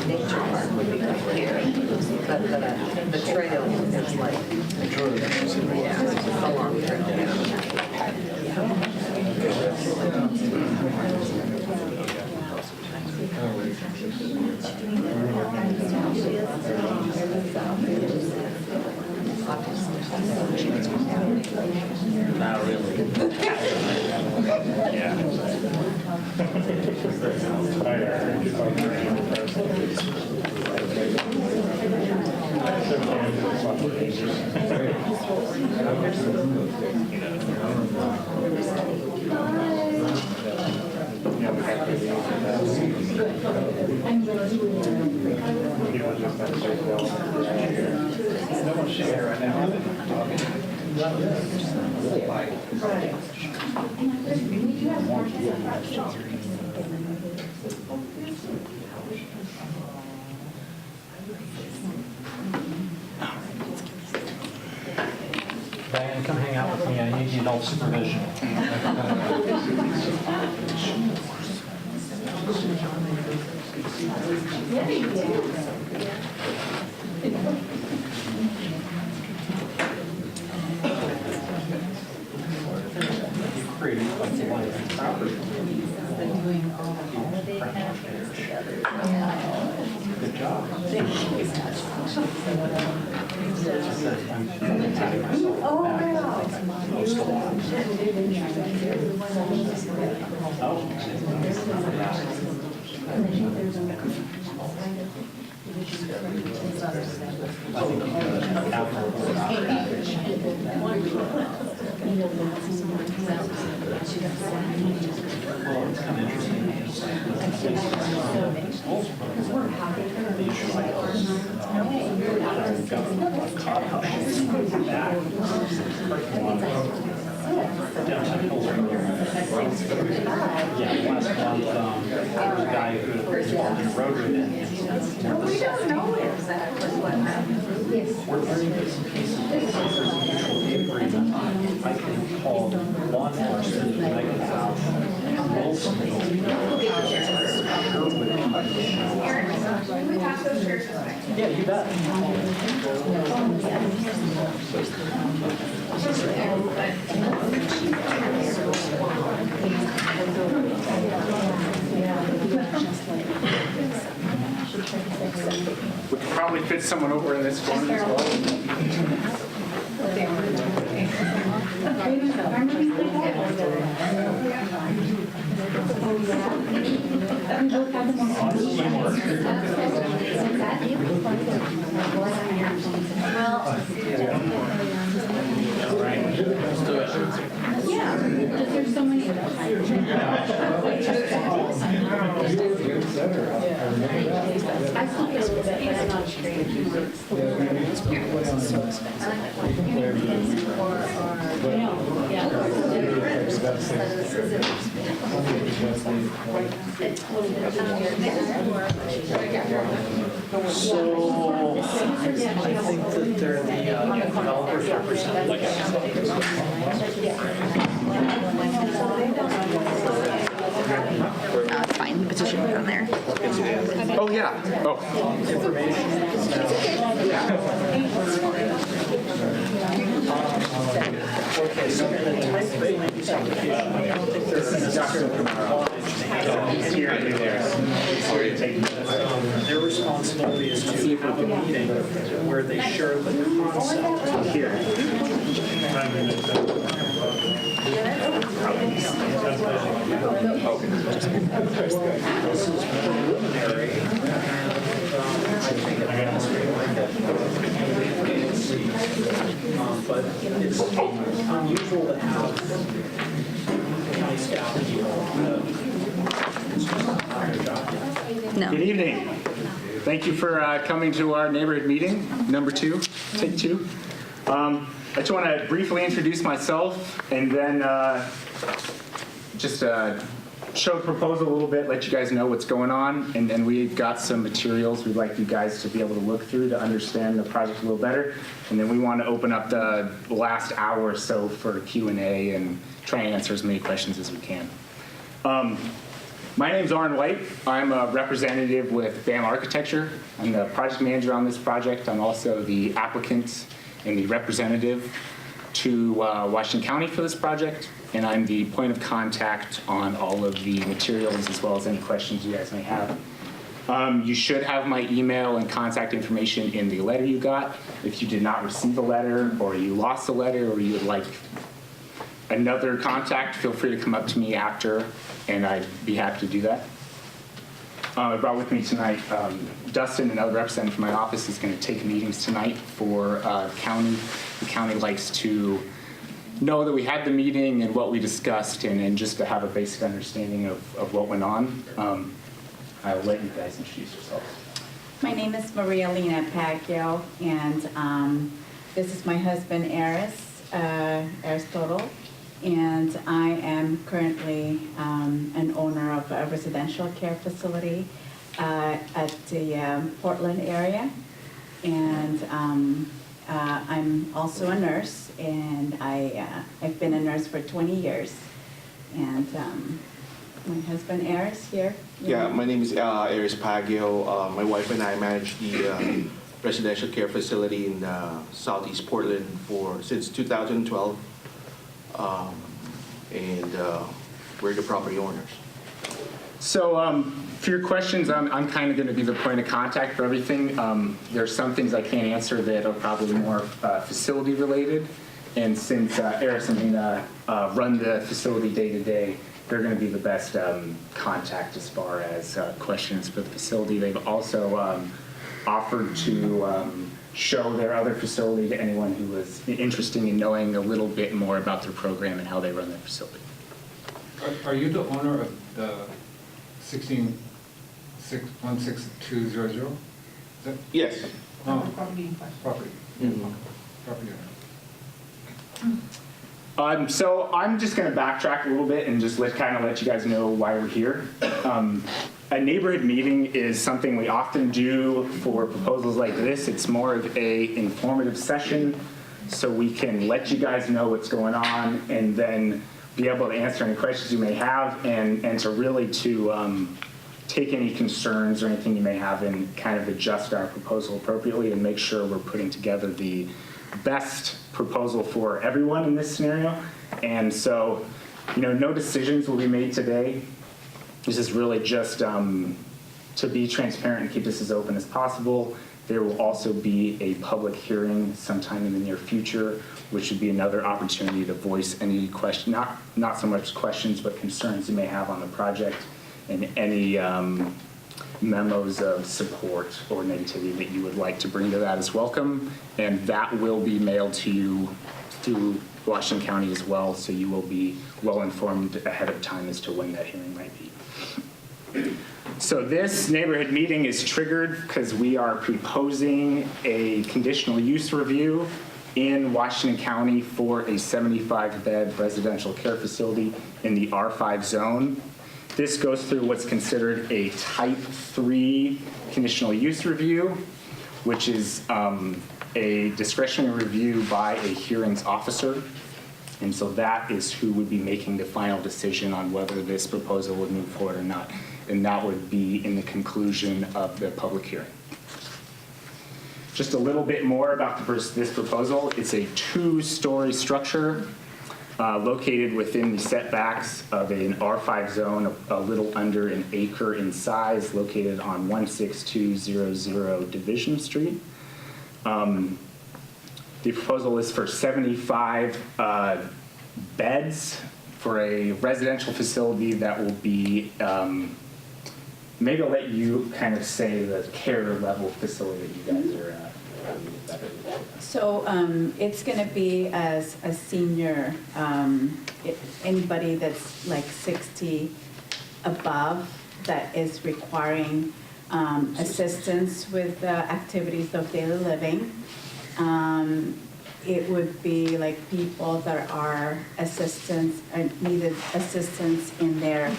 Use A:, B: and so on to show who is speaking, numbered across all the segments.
A: Nature park would be up here, but the trail is like, yeah, a long trip down.
B: Not really. Yeah.
C: Diane, come hang out with me. I need the adult supervision. You created like a one property. Good job. Yeah, last month, there was a guy who was involved in Rotary.
A: We don't know exactly what happened.
C: We're very bits and pieces. There's a mutual aid agreement. I can call law enforcement and I can have Wilson. Yeah, you bet.
D: We could probably fit someone over in this corner as well.
E: Yeah, there's so many of them. I think it's not straight.
C: So, I think that they're the developers
F: It's fine, the petition put on there.
D: Oh, yeah. Oh.
C: Okay, so
D: This is Dr. Kumar. He's here and there. to take minutes.
C: Their responsibility is to have a meeting where they share the concept.
D: Here.
C: This is preliminary, and I think it has been but it's unusual to have county staff people.
F: No.
D: Good evening. Thank you for coming to our neighborhood meeting, number 2, take 2. I just want to briefly introduce myself and then just show the proposal a little bit, let you guys know what's going on, and then we've got some materials we'd like you guys to be able to look through to understand the project a little better, and then we want to open up the last hour or so for Q&A and try and answer as many questions as we can. My name's Arn White. I'm a representative with BAM Architecture. I'm the project manager on this project. I'm also the applicant and the representative to Washington County for this project, and I'm the point of contact on all of the materials as well as any questions you guys may have. You should have my email and contact information in the letter you got. If you did not receive a letter, or you lost a letter, or you would like another contact, feel free to come up to me after, and I'd be happy to do that. I brought with me tonight Dustin, another representative from my office, is going to take meetings tonight for county. The county likes to know that we had the meeting and what we discussed, and just to have a basic understanding of what went on. I'll let you guys introduce yourselves.
E: My name is Maria Lena Pacquiao, and this is my husband, Aristotle, and I am currently an owner of a residential care facility at the Portland area, and I'm also a nurse, and I've been a nurse for 20 years, and my husband Aris here.
G: Yeah, my name is Aris Pagio. My wife and I manage the residential care facility in Southeast Portland since 2012, and we're the property owners.
D: So for your questions, I'm kind of going to be the point of contact for everything. There's some things I can't answer that are probably more facility related. And since Eris and Lena run the facility day to day, they're going to be the best contact as far as questions for the facility. They've also offered to show their other facility to anyone who was interested in knowing a little bit more about their program and how they run their facility.
H: Are you the owner of the 16200? Is that?
G: Yes.
H: No. Property.
G: Mm-hmm.
H: Property owner.
D: So I'm just going to backtrack a little bit and just kind of let you guys know why we're here. A neighborhood meeting is something we often do for proposals like this. It's more of a informative session, so we can let you guys know what's going on and then be able to answer any questions you may have, and to really take any concerns or anything you may have and kind of adjust our proposal appropriately and make sure we're putting together the best proposal for everyone in this scenario. And so, no decisions will be made today. This is really just to be transparent and keep this as open as possible. There will also be a public hearing sometime in the near future, which would be another opportunity to voice any question, not so much questions, but concerns you may have on the project, and any memos of support or negativity that you would like to bring to that is welcome. And that will be mailed to you through Washington County as well, so you will be well informed ahead of time as to when that hearing might be. So this neighborhood meeting is triggered because we are proposing a conditional use review in Washington County for a 75-bed residential care facility in the R5 zone. This goes through what's considered a Type 3 conditional use review, which is a discretionary review by a hearings officer. And so that is who would be making the final decision on whether this proposal would move forward or not. And that would be in the conclusion of the public hearing. Just a little bit more about this proposal. It's a 2-story structure. located within the setbacks of an R5 zone, a little under an acre in size, located on 16200 Division Street. The proposal is for 75 beds for a residential facility that will be, maybe I'll let you kind of say the care level facility that you guys are better.
E: So it's going to be as a senior, anybody that's like 60 above that is requiring assistance with the activities of daily living. It would be like people that are needed assistance in their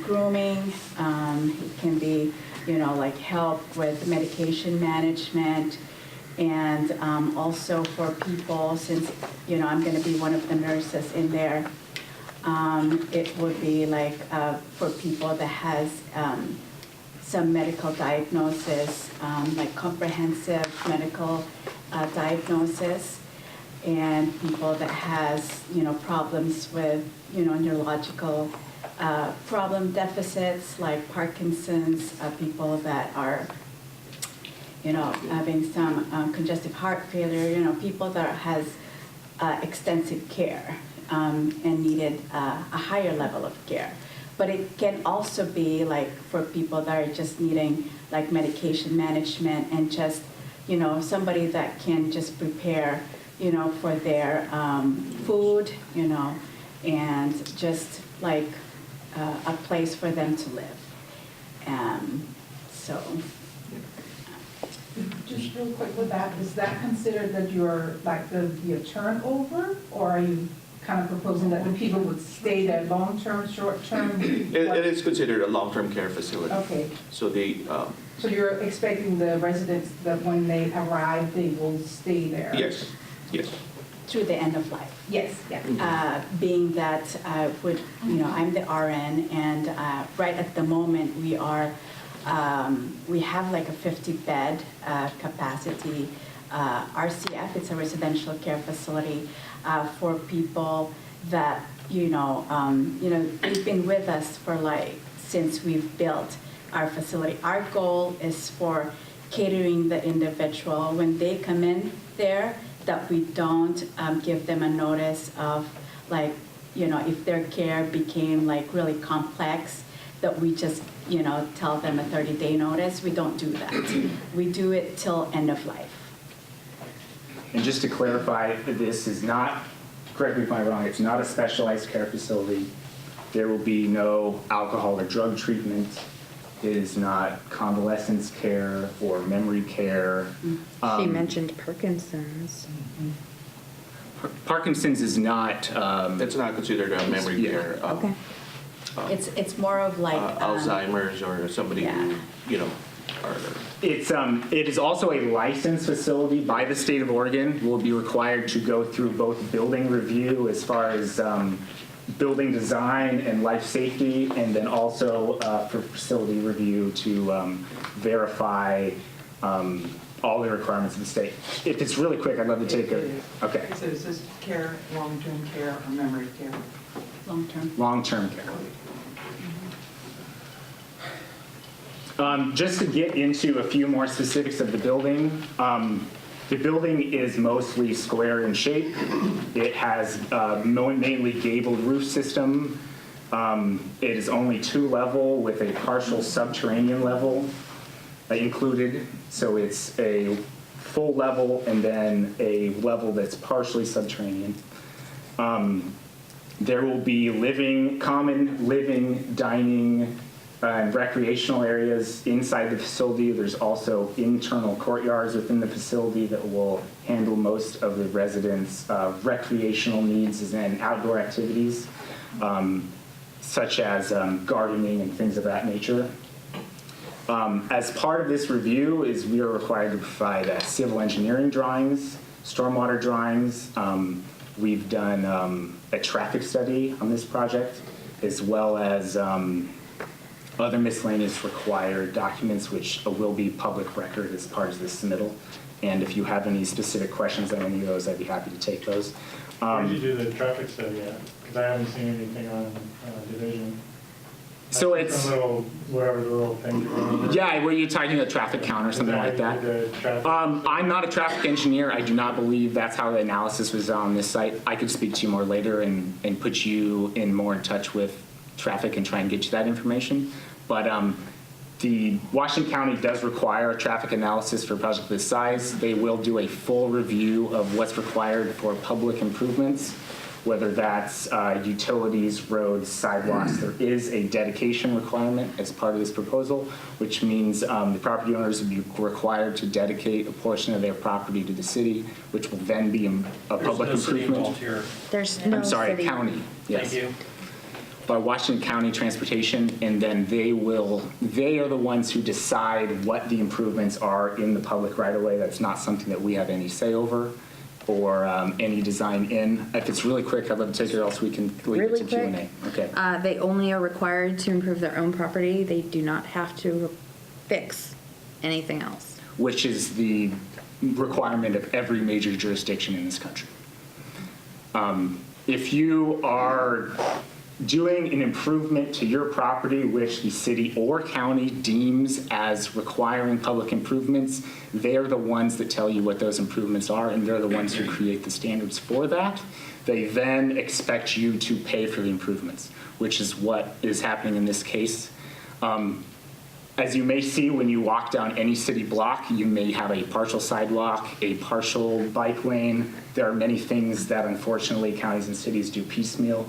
E: grooming. It can be, like help with medication management. And also for people, since, I'm going to be one of the nurses in there, it would be like for people that has some medical diagnosis, like comprehensive medical diagnosis, and people that has, problems with, neurological problem deficits like Parkinson's, people that are having some congestive heart failure, people that has extensive care and needed a higher level of care. But it can also be like for people that are just needing like medication management and just, somebody that can just prepare, for their food, and just like a place for them to live. So.
I: Just real quick with that, is that considered that you're like the turnover, or are you kind of proposing that the people would stay there long-term, short-term?
G: It is considered a long-term care facility.
I: Okay,
G: So
I: so you're expecting the residents that when they arrive, they will stay there?
G: yes.
E: Through the end of life.
I: Yes, yeah.
E: Being that I'm the RN, and right at the moment we have like a 50-bed capacity RCF. It's a residential care facility for people that they've been with us for since we've built our facility. Our goal is for catering the individual when they come in there, that we don't give them a notice of if their care became really complex, that we just tell them a 30-day notice. We don't do that. We do it till end of life.
D: And just to clarify, this is not, correct me if I'm wrong, it's not a specialized care facility. There will be no alcohol or drug treatment. It is not convalescence care or memory care.
F: She mentioned Parkinson's.
D: Parkinson's is not.
G: It's not considered a memory
D: Yeah.
G: care.
F: Okay.
E: It's more of
G: Alzheimer's or somebody who,
D: It is also a licensed facility by the state of Oregon. Will be required to go through both building review as far as building design and life safety, and then also for facility review to verify all the requirements of the state. If it's really quick, I'd love to take it. Okay.
J: So is this care, long-term care, or memory care?
E: long-term.
D: Long-term care. Just to get into a few more specifics of the building is mostly square in shape. It has mainly gabled roof system. It is only 2-level with a partial subterranean level included. So it's a full level and then a level that's partially subterranean. There will be common living, dining, and recreational areas inside the facility. There's also internal courtyards within the facility that will handle most of the residents' recreational needs and outdoor activities, such as gardening and things of that nature. As part of this review we are required to provide civil engineering drawings, stormwater drawings. We've done a traffic study on this project, as well as other miscellaneous required documents, which will be public record as part of this submittal. And if you have any specific questions on any of those, I'd be happy to take those.
K: Where did you do the traffic study at? Because I haven't seen anything on Division.
D: So
K: I see
D: it's,
K: some little, whatever the little things are going.
D: yeah, were you talking about traffic count or something like that? I'm not a traffic engineer. I do not believe that's how the analysis was on this site. I could speak to you more later and put you more in touch with traffic and try and get you that information. But the Washington County does require a traffic analysis for a project this size. They will do a full review of what's required for public improvements, whether that's utilities, roads, sidewalks. There is a dedication requirement as part of this proposal, which means the property owners would be required to dedicate a portion of their property to the city, which will then be a public improvement.
F: There's no
D: I'm sorry,
F: city.
D: county, yes.
K: Thank you.
D: By Washington County Transportation, and then they are the ones who decide what the improvements are in the public right-of-way. That's not something that we have any say over or any design in. If it's really quick, I'd love to take it, or else we can leave it
F: Really
D: to
F: quick?
D: Q&A. Okay.
F: They only are required to improve their own property. They do not have to fix anything else.
D: Which is the requirement of every major jurisdiction in this country. If you are doing an improvement to your property which the city or county deems as requiring public improvements, they're the ones that tell you what those improvements are, and they're the ones who create the standards for that. They then expect you to pay for the improvements, which is what is happening in this case. As you may see when you walk down any city block, you may have a partial sidewalk, a partial bike lane. There are many things that unfortunately counties and cities do piecemeal.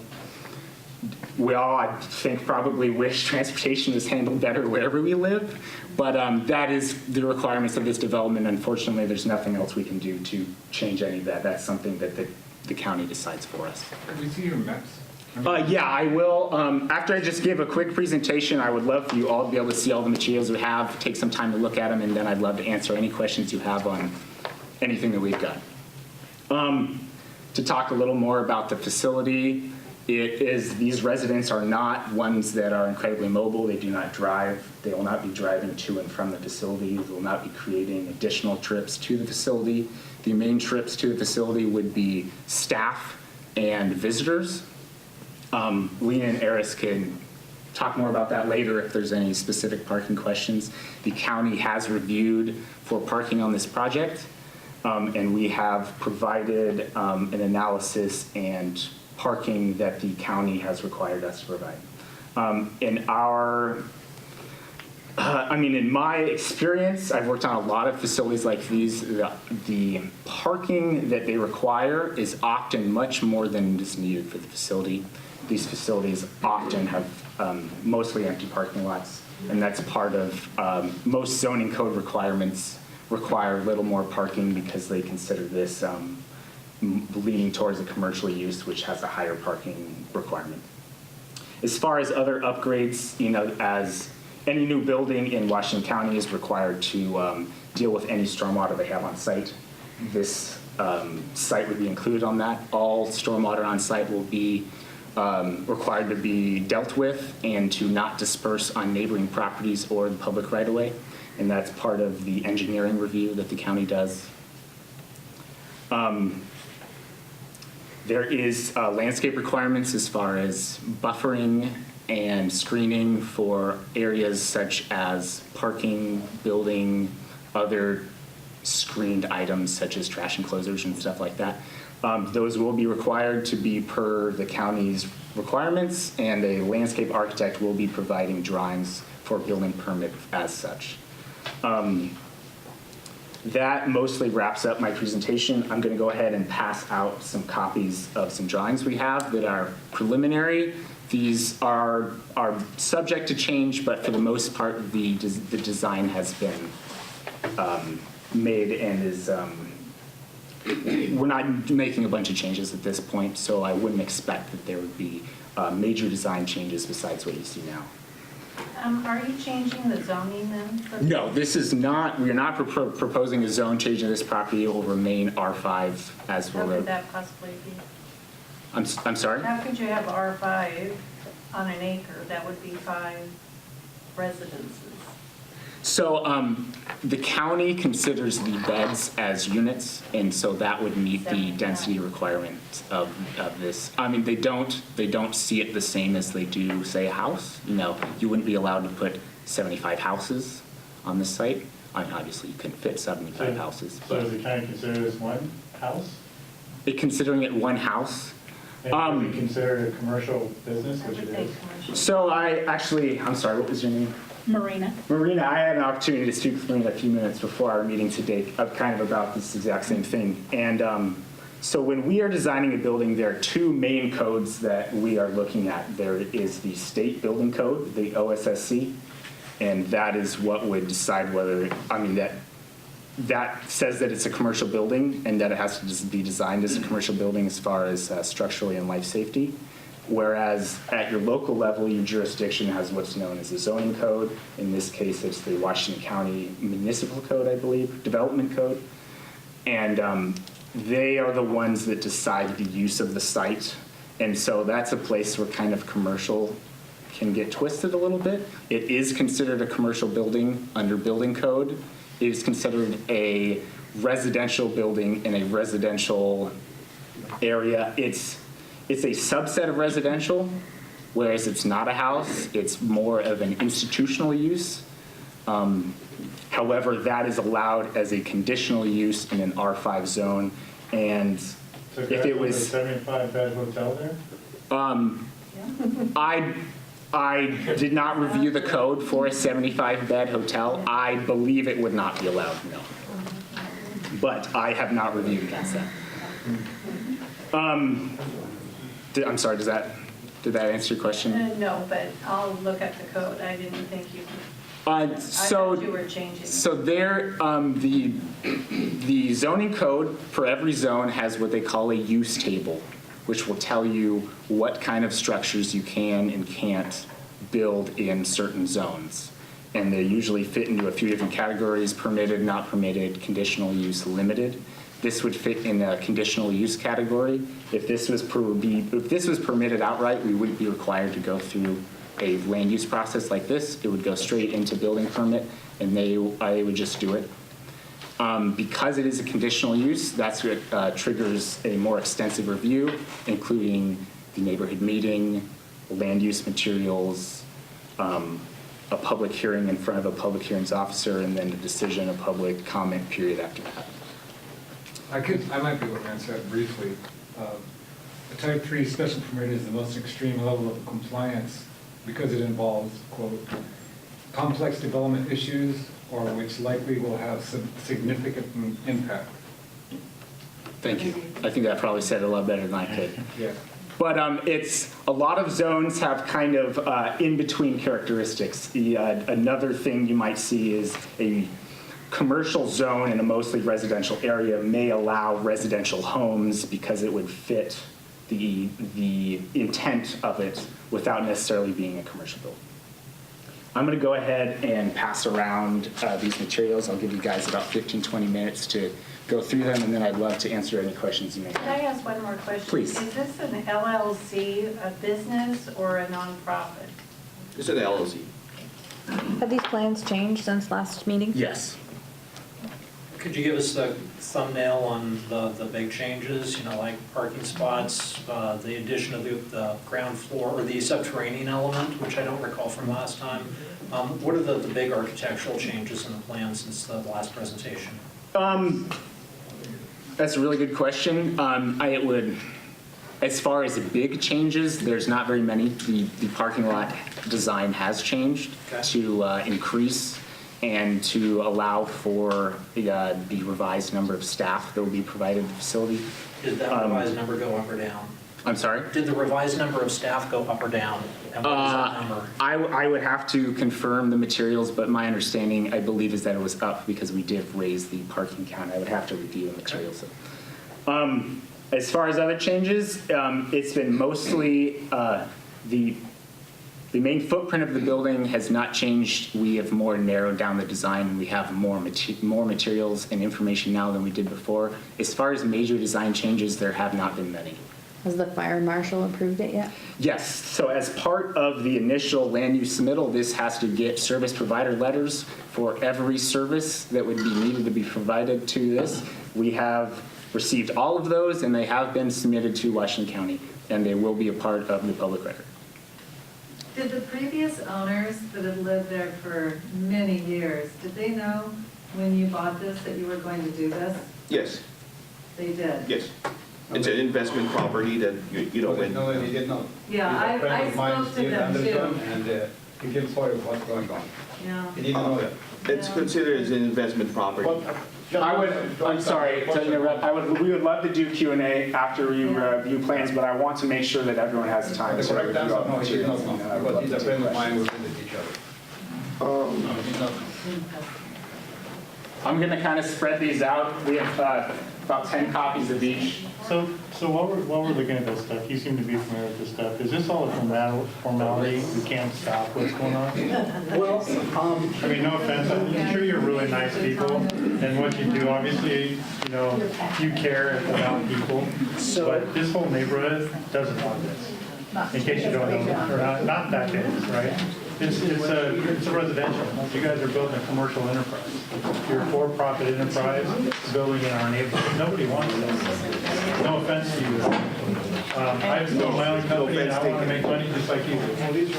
D: We all, I think, probably wish transportation was handled better wherever we live, but that is the requirements of this development. Unfortunately, there's nothing else we can do to change any of that. That's something that the county decides for us.
H: Can we see your maps?
D: Yeah, I will. After I just give a quick presentation, I would love for you all to be able to see all the materials we have, take some time to look at them, and then I'd love to answer any questions you have on anything that we've got. To talk a little more about the facility, these residents are not ones that are incredibly mobile. They do not drive. They will not be driving to and from the facility. They will not be creating additional trips to the facility. The main trips to the facility would be staff and visitors. Lena and Eris can talk more about that later if there's any specific parking questions. The county has reviewed for parking on this project, and we have provided an analysis and parking that the county has required us to provide. In my experience, I've worked on a lot of facilities like these. The parking that they require is often much more than is needed for the facility. These facilities often have mostly empty parking lots, and that's part of most zoning code requirements require a little more parking because they consider this leaning towards a commercial use, which has a higher parking requirement. As far as other upgrades, as any new building in Washington County is required to deal with any stormwater they have on site, this site would be included on that. All stormwater on site will be required to be dealt with and to not disperse on neighboring properties or the public right-of-way, and that's part of the engineering review that the county does. There is landscape requirements as far as buffering and screening for areas such as parking, building, other screened items such as trash enclosures and stuff like that. Those will be required to be per the county's requirements, and a landscape architect will be providing drawings for building permit as such. That mostly wraps up my presentation. I'm going to go ahead and pass out some copies of some drawings we have that are preliminary. These are subject to change, but for the most part, the design has been made and is, we're not making a bunch of changes at this point, so I wouldn't expect that there would be major design changes besides what you see now.
A: Are you changing the zoning then?
D: No, this is not, we are not proposing a zone change in this property. It will remain R5 as well.
A: How could that possibly be?
D: I'm sorry?
A: How could you have R5 on an acre? That would be 5 residences.
D: So the county considers the beds as units, and so that would meet the density requirements of this. I mean, they don't see it the same as they do, say, a house. You know, you wouldn't be allowed to put 75 houses on this site. I mean, obviously, you couldn't fit 75 houses,
K: So
D: but
K: does the county consider this one house?
D: considering it one house.
K: And do we consider it a commercial business, which it is?
D: So I'm sorry, what was your name?
E: Marina.
D: Marina, I had an opportunity to speak with Marina a few minutes before our meeting today, kind of about this exact same thing. And so when we are designing a building, there are two main codes that we are looking at. There is the state building code, the OSSC, and that is what would decide whether, that says that it's a commercial building and that it has to just be designed as a commercial building as far as structurally and life safety. Whereas at your local level, your jurisdiction has what's known as a zoning code. In this case, it's the Washington County Municipal Code, I believe, Development Code. And they are the ones that decide the use of the site. And so that's a place where kind of commercial can get twisted a little bit. It is considered a commercial building under building code. It is considered a residential building in a residential area. It's a subset of residential, whereas it's not a house. It's more of an institutional use. However, that is allowed as a conditional use in an R5 zone. And
K: So
D: if it was,
K: a 75-bed hotel there?
D: I did not review the code for a 75-bed hotel. I believe it would not be allowed, no. But I have not reviewed against that. I'm sorry, did that answer your question?
L: No, but I'll look at the code. I didn't think you, I
D: So
L: thought you were changing.
D: So there, the zoning code for every zone has what they call a use table, which will tell you what kind of structures you can and can't build in certain zones. And they usually fit into a few different categories: permitted, not permitted, conditional use, limited. This would fit in a conditional use category. If this was permitted outright, we wouldn't be required to go through a land use process like this. It would go straight into building permit, and they would just do it. Because it is a conditional use, that's what triggers a more extensive review, including the neighborhood meeting, land use materials, a public hearing in front of a public hearings officer, and then a decision, a public comment period after that.
H: I might be able to answer that briefly. A type 3 special permit is the most extreme level of compliance because it involves, quote, complex development issues or which likely will have significant impact.
D: Thank you. I think that probably said it a lot better than I could.
H: Yeah.
D: But it's a lot of zones have kind of in-between characteristics. Another thing you might see is a commercial zone in a mostly residential area may allow residential homes because it would fit the intent of it without necessarily being a commercial building. I'm going to go ahead and pass around these materials. I'll give you guys about 15, 20 minutes to go through them, and then I'd love to answer any questions you may
L: Can I
D: have.
L: ask one more question?
D: Please.
L: Is this an LLC, a business, or a nonprofit?
G: It's an LLC.
F: Have these plans changed since last meeting?
D: Yes.
B: Could you give us a thumbnail on the big changes, you know, like parking spots, the addition of the ground floor, or the subterranean element, which I don't recall from last time? What are the big architectural changes in the plan since the last presentation?
D: That's a really good question. As far as big changes, there's not very many. The parking lot design has changed to increase and to allow for the revised number of staff that will be provided at the facility.
B: Did that revised number go up or down?
D: I'm sorry?
B: Did the revised number of staff go up or down? And what is that number?
D: I would have to confirm the materials, but my understanding, I believe, is that it was up because we did raise the parking count. I would have to review the materials. As far as other changes, it's been mostly the main footprint of the building has not changed. We have more narrowed down the design, and we have more materials and information now than we did before. As far as major design changes, there have not been many.
F: Has the fire marshal approved it yet?
D: Yes, so as part of the initial land use submittal, this has to get service provider letters for every service that would be needed to be provided to this. We have received all of those, and they have been submitted to Washington County, and they will be a part of the public record.
A: Did the previous owners that had lived there for many years, did they know when you bought this that you were going to do this?
G: Yes,
A: They did?
G: yes. It's an investment property that, you know, when,
H: No, they did not.
A: Yeah,
H: He's a friend
A: I
H: of mine,
A: spoke to
H: Steve
A: them
H: Anderson,
A: too.
H: And he can tell you what's going on.
A: Yeah.
H: He didn't know that.
G: it's considered as an investment property.
D: I'm sorry to interrupt, we would love to do Q&A after you review plans, but I want to make sure that everyone has time
H: The
D: to
H: correct
D: review
H: answer,
D: all the
H: no, he did not know,
D: materials.
H: because he's a friend of mine, we visit each other. No, he did not know.
D: I'm going to kind of spread these out. We have about 10 copies of each.
K: So while we're looking at this stuff, you seem to be familiar with this stuff. Is this all a formality? We can't stop what's going on?
D: Well,
K: I mean, no offense, I'm sure you're really nice people, and what you do, obviously, you know, you care about people, but this whole neighborhood doesn't want this. In case you don't know, or not that big, right? It's a residential. You guys are building a commercial enterprise. You're a for-profit enterprise building in our neighborhood. Nobody wants this. No offense to you. I built my own company and I want to make money just like you do.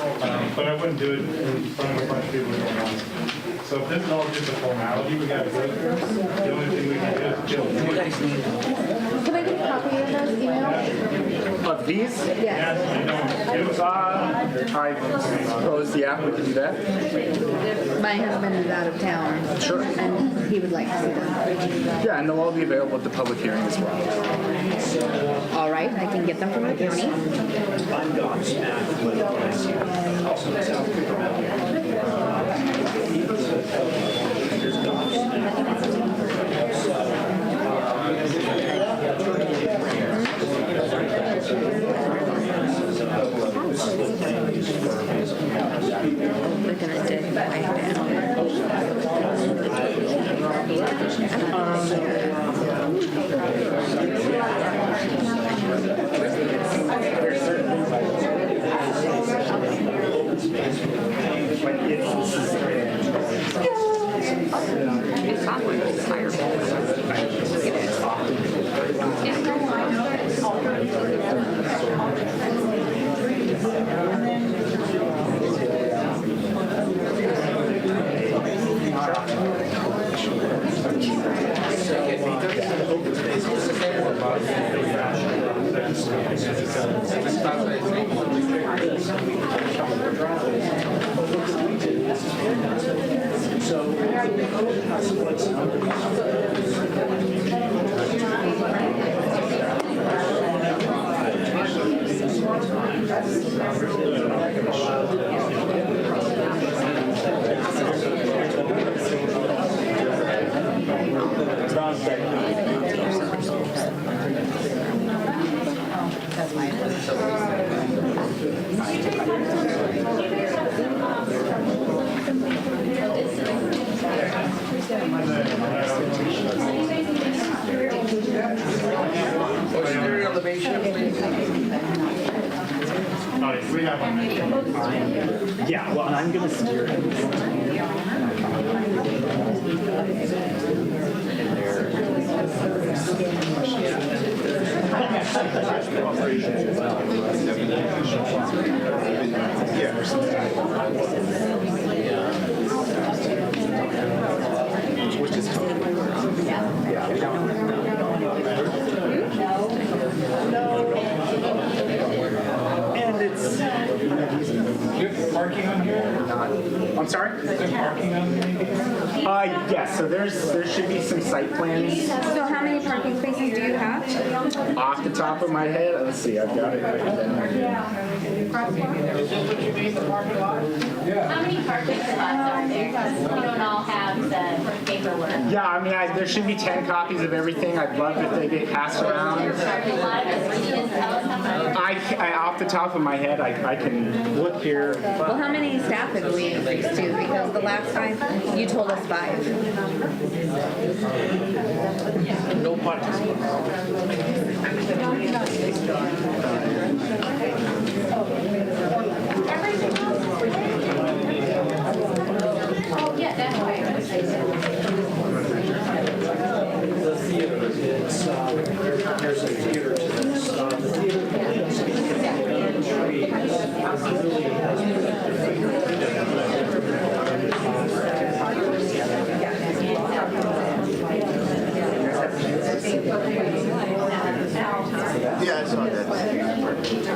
K: But I wouldn't do it in front of a bunch of people who don't want it. So if this is all just a formality, we got to go through. The only thing we can do is kill it.
F: Can I get a copy of those emails?
D: of these?
F: Yes.
K: Yes, you know,
D: I suppose, yeah, we could do that.
F: My husband is out of town.
D: Sure.
F: And he would like to see them.
D: Yeah, and they'll all be available at the public hearing as well.
F: All right, I can get them from the county. We're gonna dig way
E: That's my
G: Exterior elevation, please.
K: we have one.
D: Yeah, well, and I'm going to steer And it's...
H: Parking on here?
D: I'm sorry?
H: Is there parking on here?
D: Yes, so there should be some site plans.
F: So how many parking spaces do you have?
D: Off the top of my head, let's see, I've got it right there.
J: Is this what you need, the parking lot?
M: How many parking spots are there? 'Cause we don't all have the paperwork.
D: Yeah, I mean, there should be 10 copies of everything. I'd love if they get passed around.
M: Parking lot, can you just tell us how many?
D: Off the top of my head, I can look here.
F: Well, how many staff have we increased to? Because the last time you told us 5.
G: No parking spots.
M: Oh, yeah, that's
B: The theater, it's, there's a theater to this. The theater building, speaking of trees, really
G: Yeah, I saw that.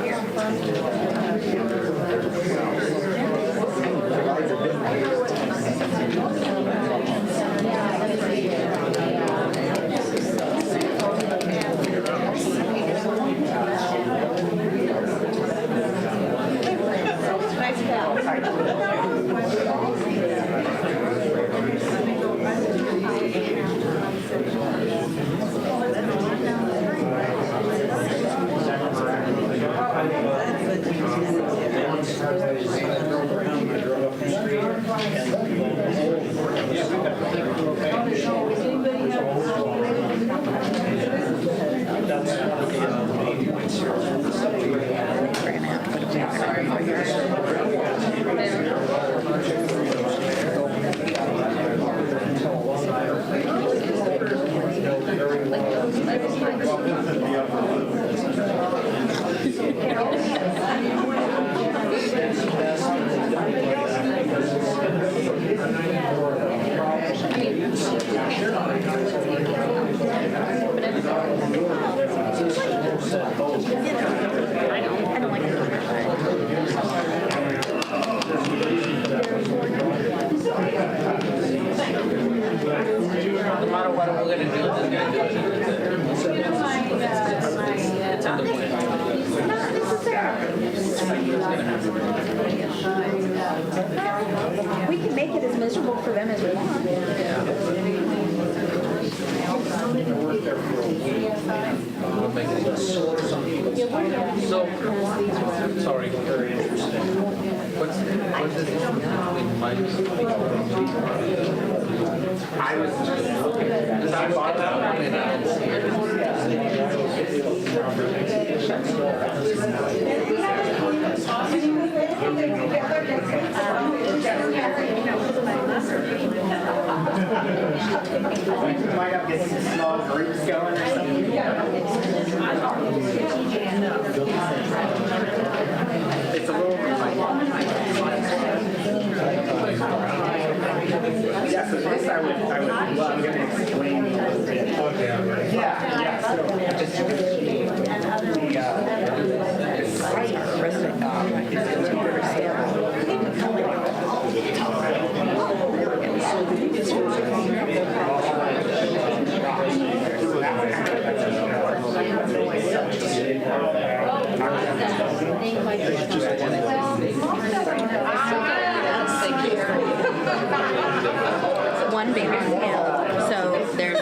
F: We can make it as miserable for them as we want.
C: So, sorry, very interesting. What's the difference between Mike's? I bought that one and I didn't see
D: Might have get some small groups going or something. It's a little yeah, so this I would well, I'm going to explain a little bit. Yeah, so just
F: One baby hill. So there's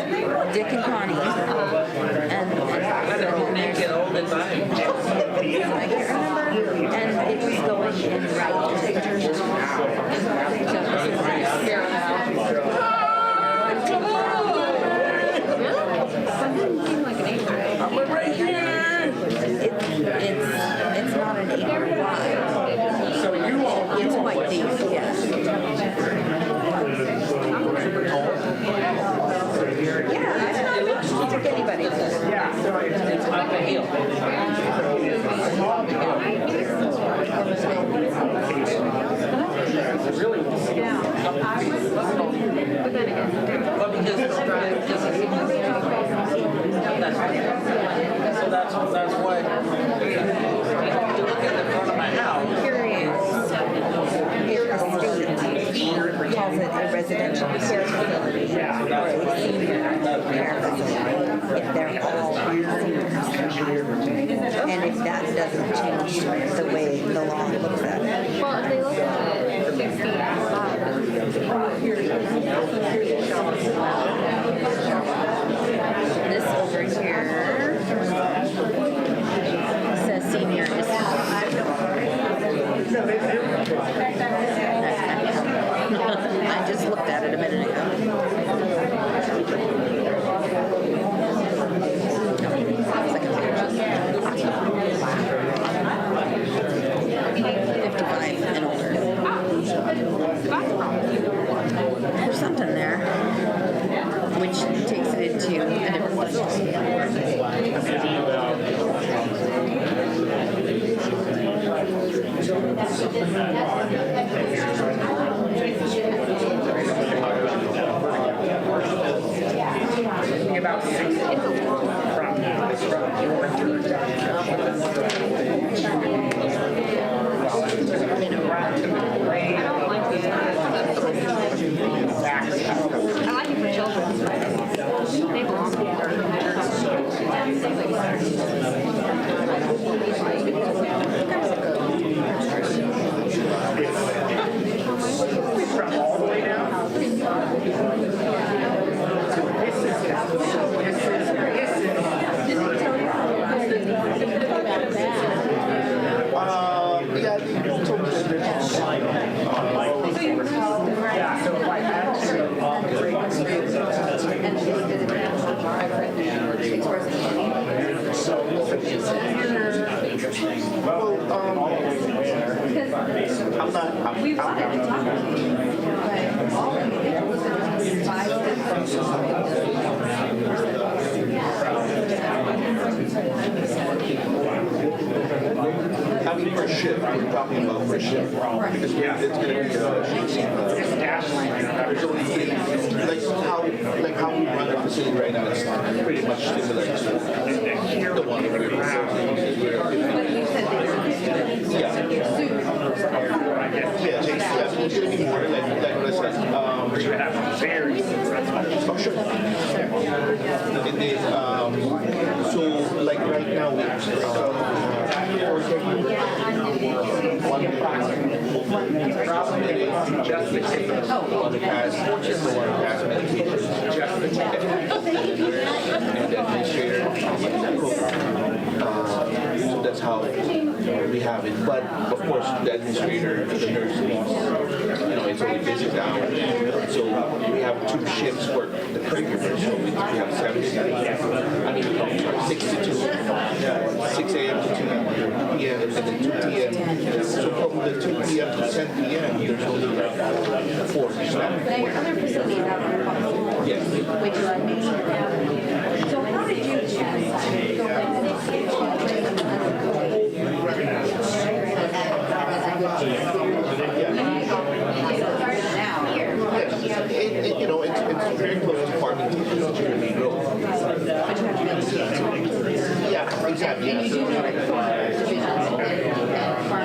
F: Dick and Connie. And there's
C: get old and dying.
F: I can't remember. And it was going in the right direction. So this is
C: We're right here.
F: It's not an acre wide.
D: so you all
F: It's quite deep, yes. Yeah, it looks like anybody's.
D: yeah, so
C: It's up the hill.
D: really
C: But because it's dry, so that's why. If you look at the front of my house.
F: Curious if the state calls it a residential care facility or a senior care facility, if they're all seniors. And if that doesn't change the way the law looks at it.
M: Well, if they look at it
F: looked at it a minute ago. Second page. 55 and older. There's something there, which takes it into a different place.
D: About 6
M: I like it for children. They belong
D: from all the way down.
G: I mean, for shift, we're talking about for shift. Because it's going to be there's only like how we run the facility right now, it's pretty much similar to the one that we're proposing. Yeah, it's going to be more like what I said. Oh, sure. It is, so like right now, we just the case on the past medication, just the and the administrator, so that's how we have it. But of course, the administrator, the nurse, it's only business hours. So we have 2 shifts for the caregivers. So we have 7 to 6 to 2, 6 a.m. to 2 p.m. and then 2 p.m. So from the 2 p.m. to 10 p.m. there's only like 4 staff.
F: Other facilities out there.
G: Yes.
F: Which is amazing. So how did you choose to go
G: It's very close to Farmington, which is really good. Yeah, exactly.
F: And you do know like 4 divisions and Farmington and
G: 5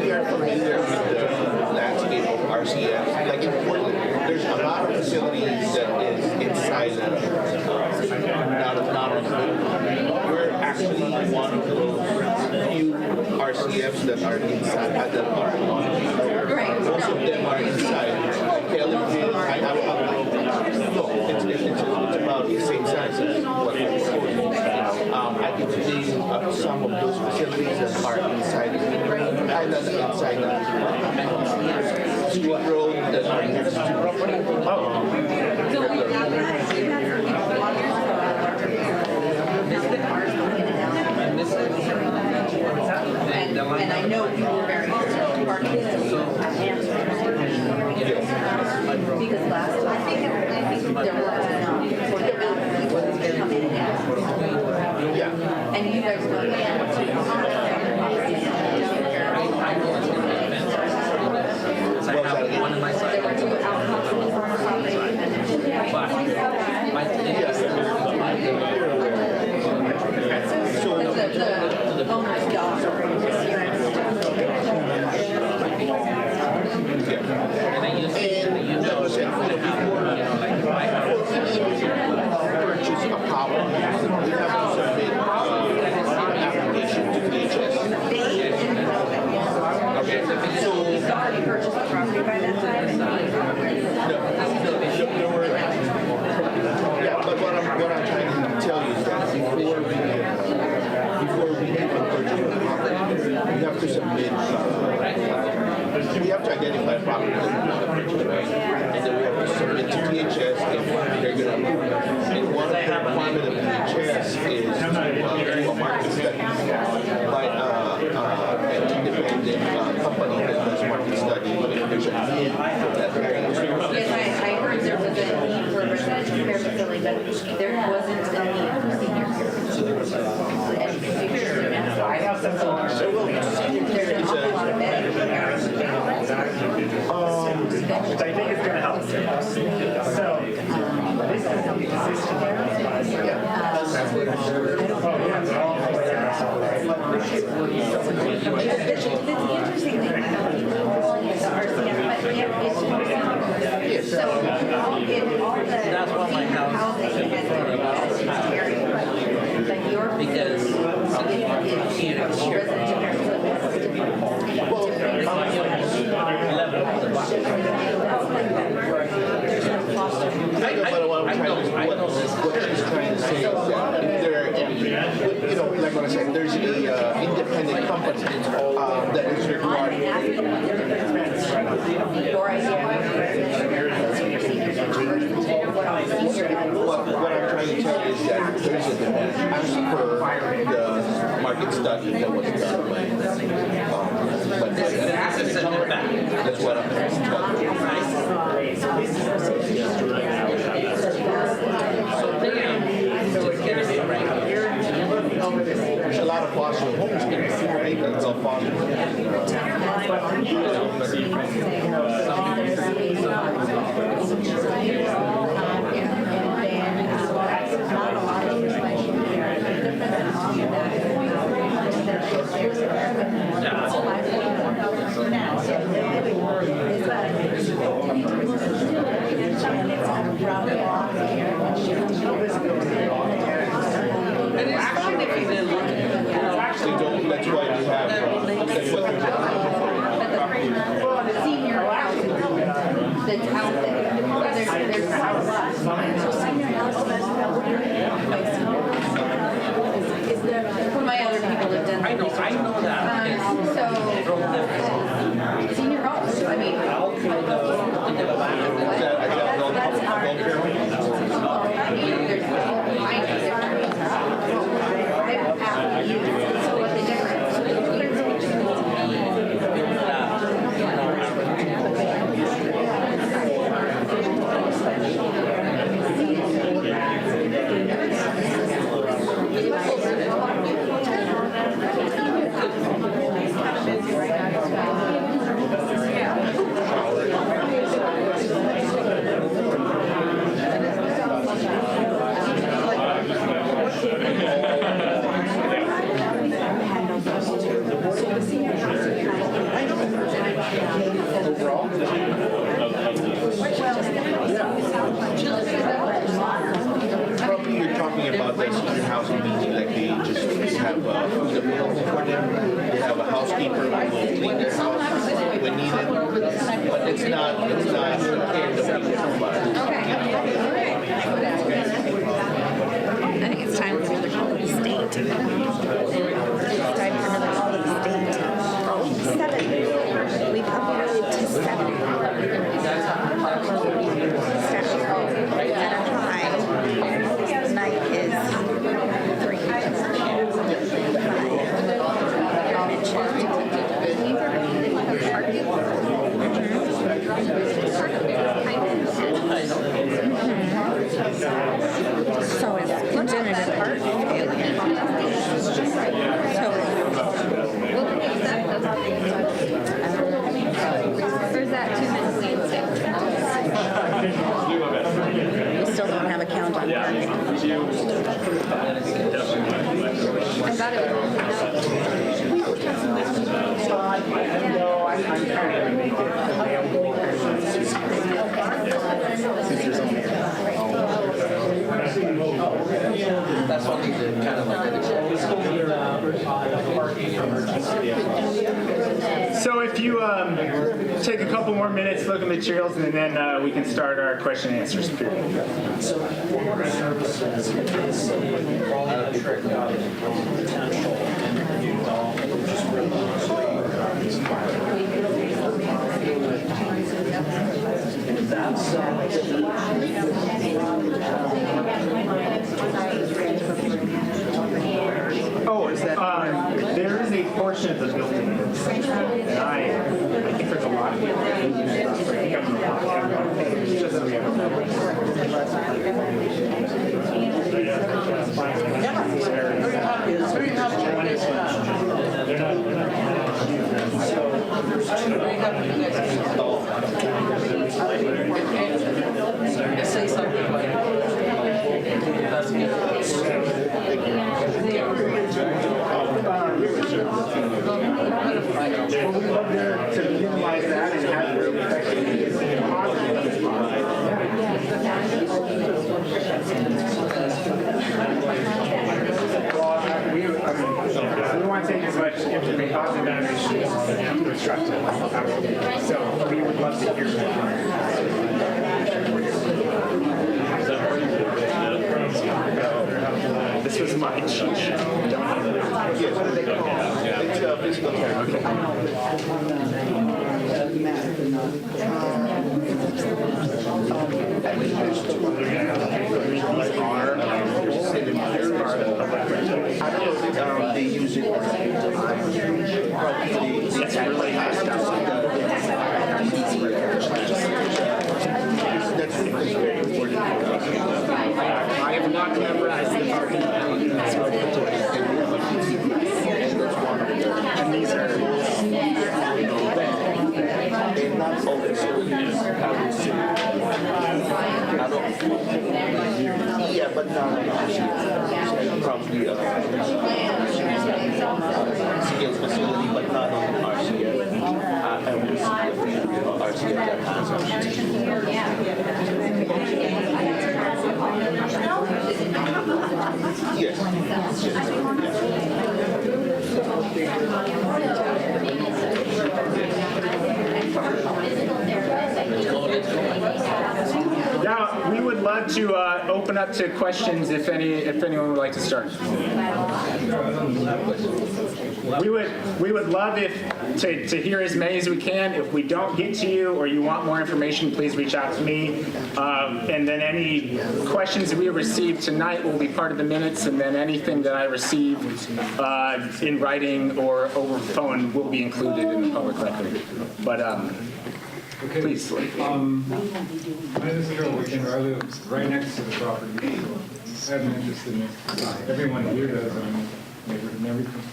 G: we are familiar with the landscape of RCF. Like in Portland, there's a lot of facilities that is inside not on the main. We're actually one of those few RCFs that are inside, that are on the main. Most of them are inside. Ellington, no, it's about the same size as what we're proposing. I can name some of those facilities that are inside the inside the Street Road that are next to
F: and I know you were very interested in parking. Because last time, I think there was for the amount of people who's been coming in. And you guys know that.
C: I have one in my side.
F: There were 2 outcomes from the former property. So the owner's dog.
G: purchase a power. We have to survey
F: interesting thing. The RCM, but yeah, it's so in all the senior housing and area, but your because residential care
G: What she's trying to say is that if there, like what I said, there's the independent company that is required. What I'm trying to tell you is that there's a demand as per the market study that was done by that's what I'm trying to tell you. There's a lot of foster homes here, right? It's all foster. Actually, don't, that's why we have, that's what they're
F: the senior housing that's out there. There's so senior housing my other people have done. I know that. So senior homes, I mean, that's our. There's all kinds of different. So what the difference?
G: Probably you're talking about the senior housing meeting, like they just have food available for them. They have a housekeeper who will clean their house when needed. But it's not care that we can provide.
F: I think it's time for another call of the state. It's time for another call of the state. 7. We've upgraded to 7. At a high, night is 3. So it's congenital heart failure. Or is that too mentally unstable? We still don't have a count on parking. I thought it was.
D: No, I'm trying to make it
C: That's what we did, kind of like
D: So if you take a couple more minutes, look at materials, and then we can start our question and answers period.
B: Services in the city, volumetric potential and new development, which is really that's
D: Oh, is that? There is a portion of the building, and I think there's a lot of it. I think I'm just so we have
C: say something like
D: don't take as much information, positive information as constructive. So we would love to hear that. This was my cheat sheet.
G: Yes, what do they call it? It's physical therapy. They use it it's really nice stuff. That's very important. I have not memorized the parking lot. And these are not always yeah, but probably skills facility, but not on the RCF. Yes.
D: Now, we would love to open up to questions if anyone would like to start. We would love to hear as many as we can. If we don't get to you or you want more information, please reach out to me. And then any questions that we received tonight will be part of the minutes, and then anything that I receive in writing or over phone will be included in the public record. But
H: Okay.
D: please.
H: My name is Carol Wickender. I live right next to the property. So I have an interest in it. Everyone here does, in the neighborhood and everything.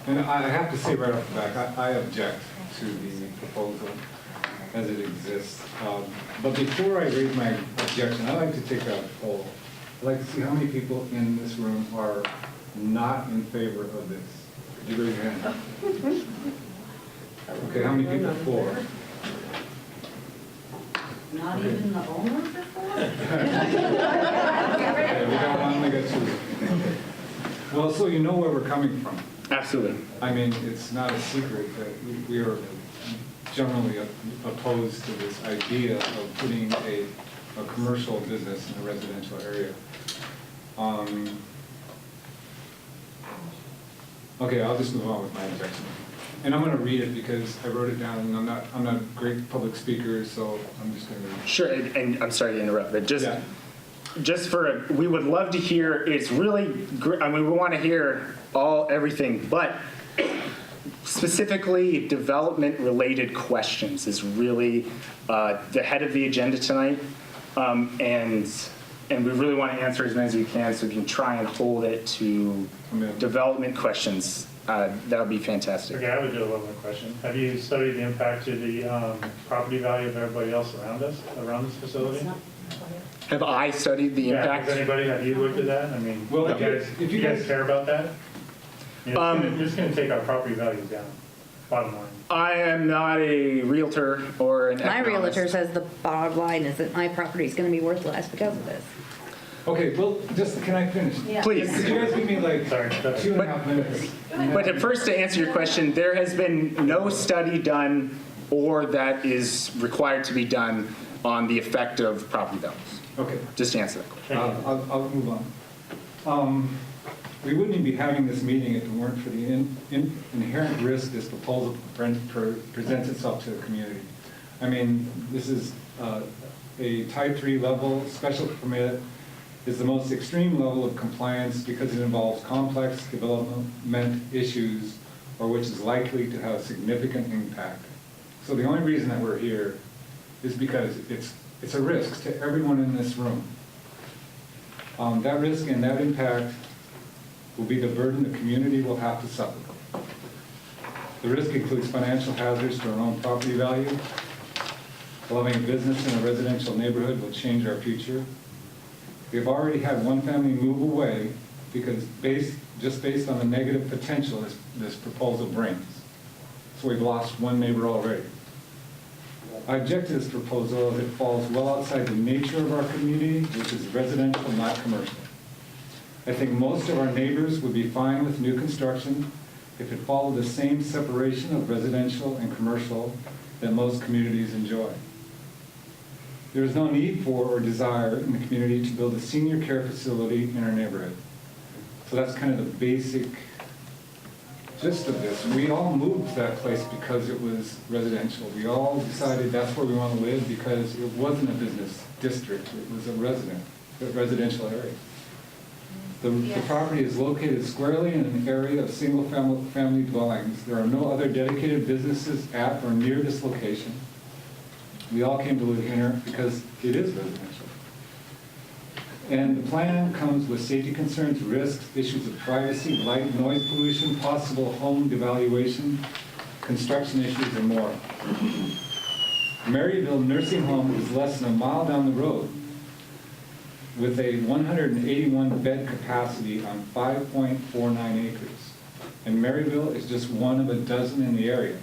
H: And I have to say right off the back, I object to the proposal as it exists. But before I raise my objection, I'd like to take a poll. I'd like to see how many people in this room are not in favor of this. Could you raise your hand? Okay, how many people for?
A: Not even the owners are for it?
H: Okay, we got one, we got two. Well, so you know where we're coming from.
D: Absolutely.
H: I mean, it's not a secret that we are generally opposed to this idea of putting a commercial business in a residential area. Okay, I'll just move on with my objection. And I'm going to read it because I wrote it down, and I'm not a great public speaker, so I'm just going to read it.
D: Sure, and I'm sorry to interrupt, but
H: Yeah.
D: we would love to hear, it's really, I mean, we want to hear everything, but specifically development-related questions is really the head of the agenda tonight. And we really want to answer as many as we can, so we can try and hold it to development questions. That would be fantastic.
K: Okay, I would do a development question. Have you studied the impact to the property value of everybody else around us, around this facility?
D: Have I studied the impact?
K: Has anybody, have you looked at that? I mean,
H: Well,
K: if you guys care about that? You know, it's going to take our property values down, bottom line.
D: I am not a realtor or an
F: My
D: economist.
F: realtor says the bottom line is that my property is going to be worth less because of this.
H: Okay, well, just, can I finish?
D: Please.
H: Could you guys give me like 2.5 minutes?
D: But first, to answer your question, there has been no study done or that is required to be done on the effect of property values.
H: Okay.
D: Just to answer that question.
H: I'll move on. We wouldn't be having this meeting if it weren't for the inherent risk this proposal presents itself to the community. I mean, this is a type 3 level special permit is the most extreme level of compliance because it involves complex development issues or which is likely to have significant impact. So the only reason that we're here is because it's a risk to everyone in this room. That risk and that impact will be the burden the community will have to suffer. The risk includes financial hazards to our own property value. Allowing business in a residential neighborhood will change our future. We've already had one family move away because just based on the negative potential this proposal brings. So we've lost one neighbor already. I object to this proposal as it falls well outside the nature of our community, which is residential, not commercial. I think most of our neighbors would be fine with new construction if it followed the same separation of residential and commercial that most communities enjoy. There is no need for or desire in the community to build a senior care facility in our neighborhood. So that's kind of the basic gist of this. We all moved to that place because it was residential. We all decided that's where we want to live because it wasn't a business district. It was a residential area. The property is located squarely in an area of single-family dwellings. There are no other dedicated businesses at or near this location. We all came to live here because it is residential. And the plan comes with safety concerns, risks, issues of privacy, light, noise pollution, possible home devaluation, construction issues, and more. Maryville Nursing Home is less than a mile down the road with a 181-bed capacity on 5.49 acres. And Maryville is just one of a dozen in the area.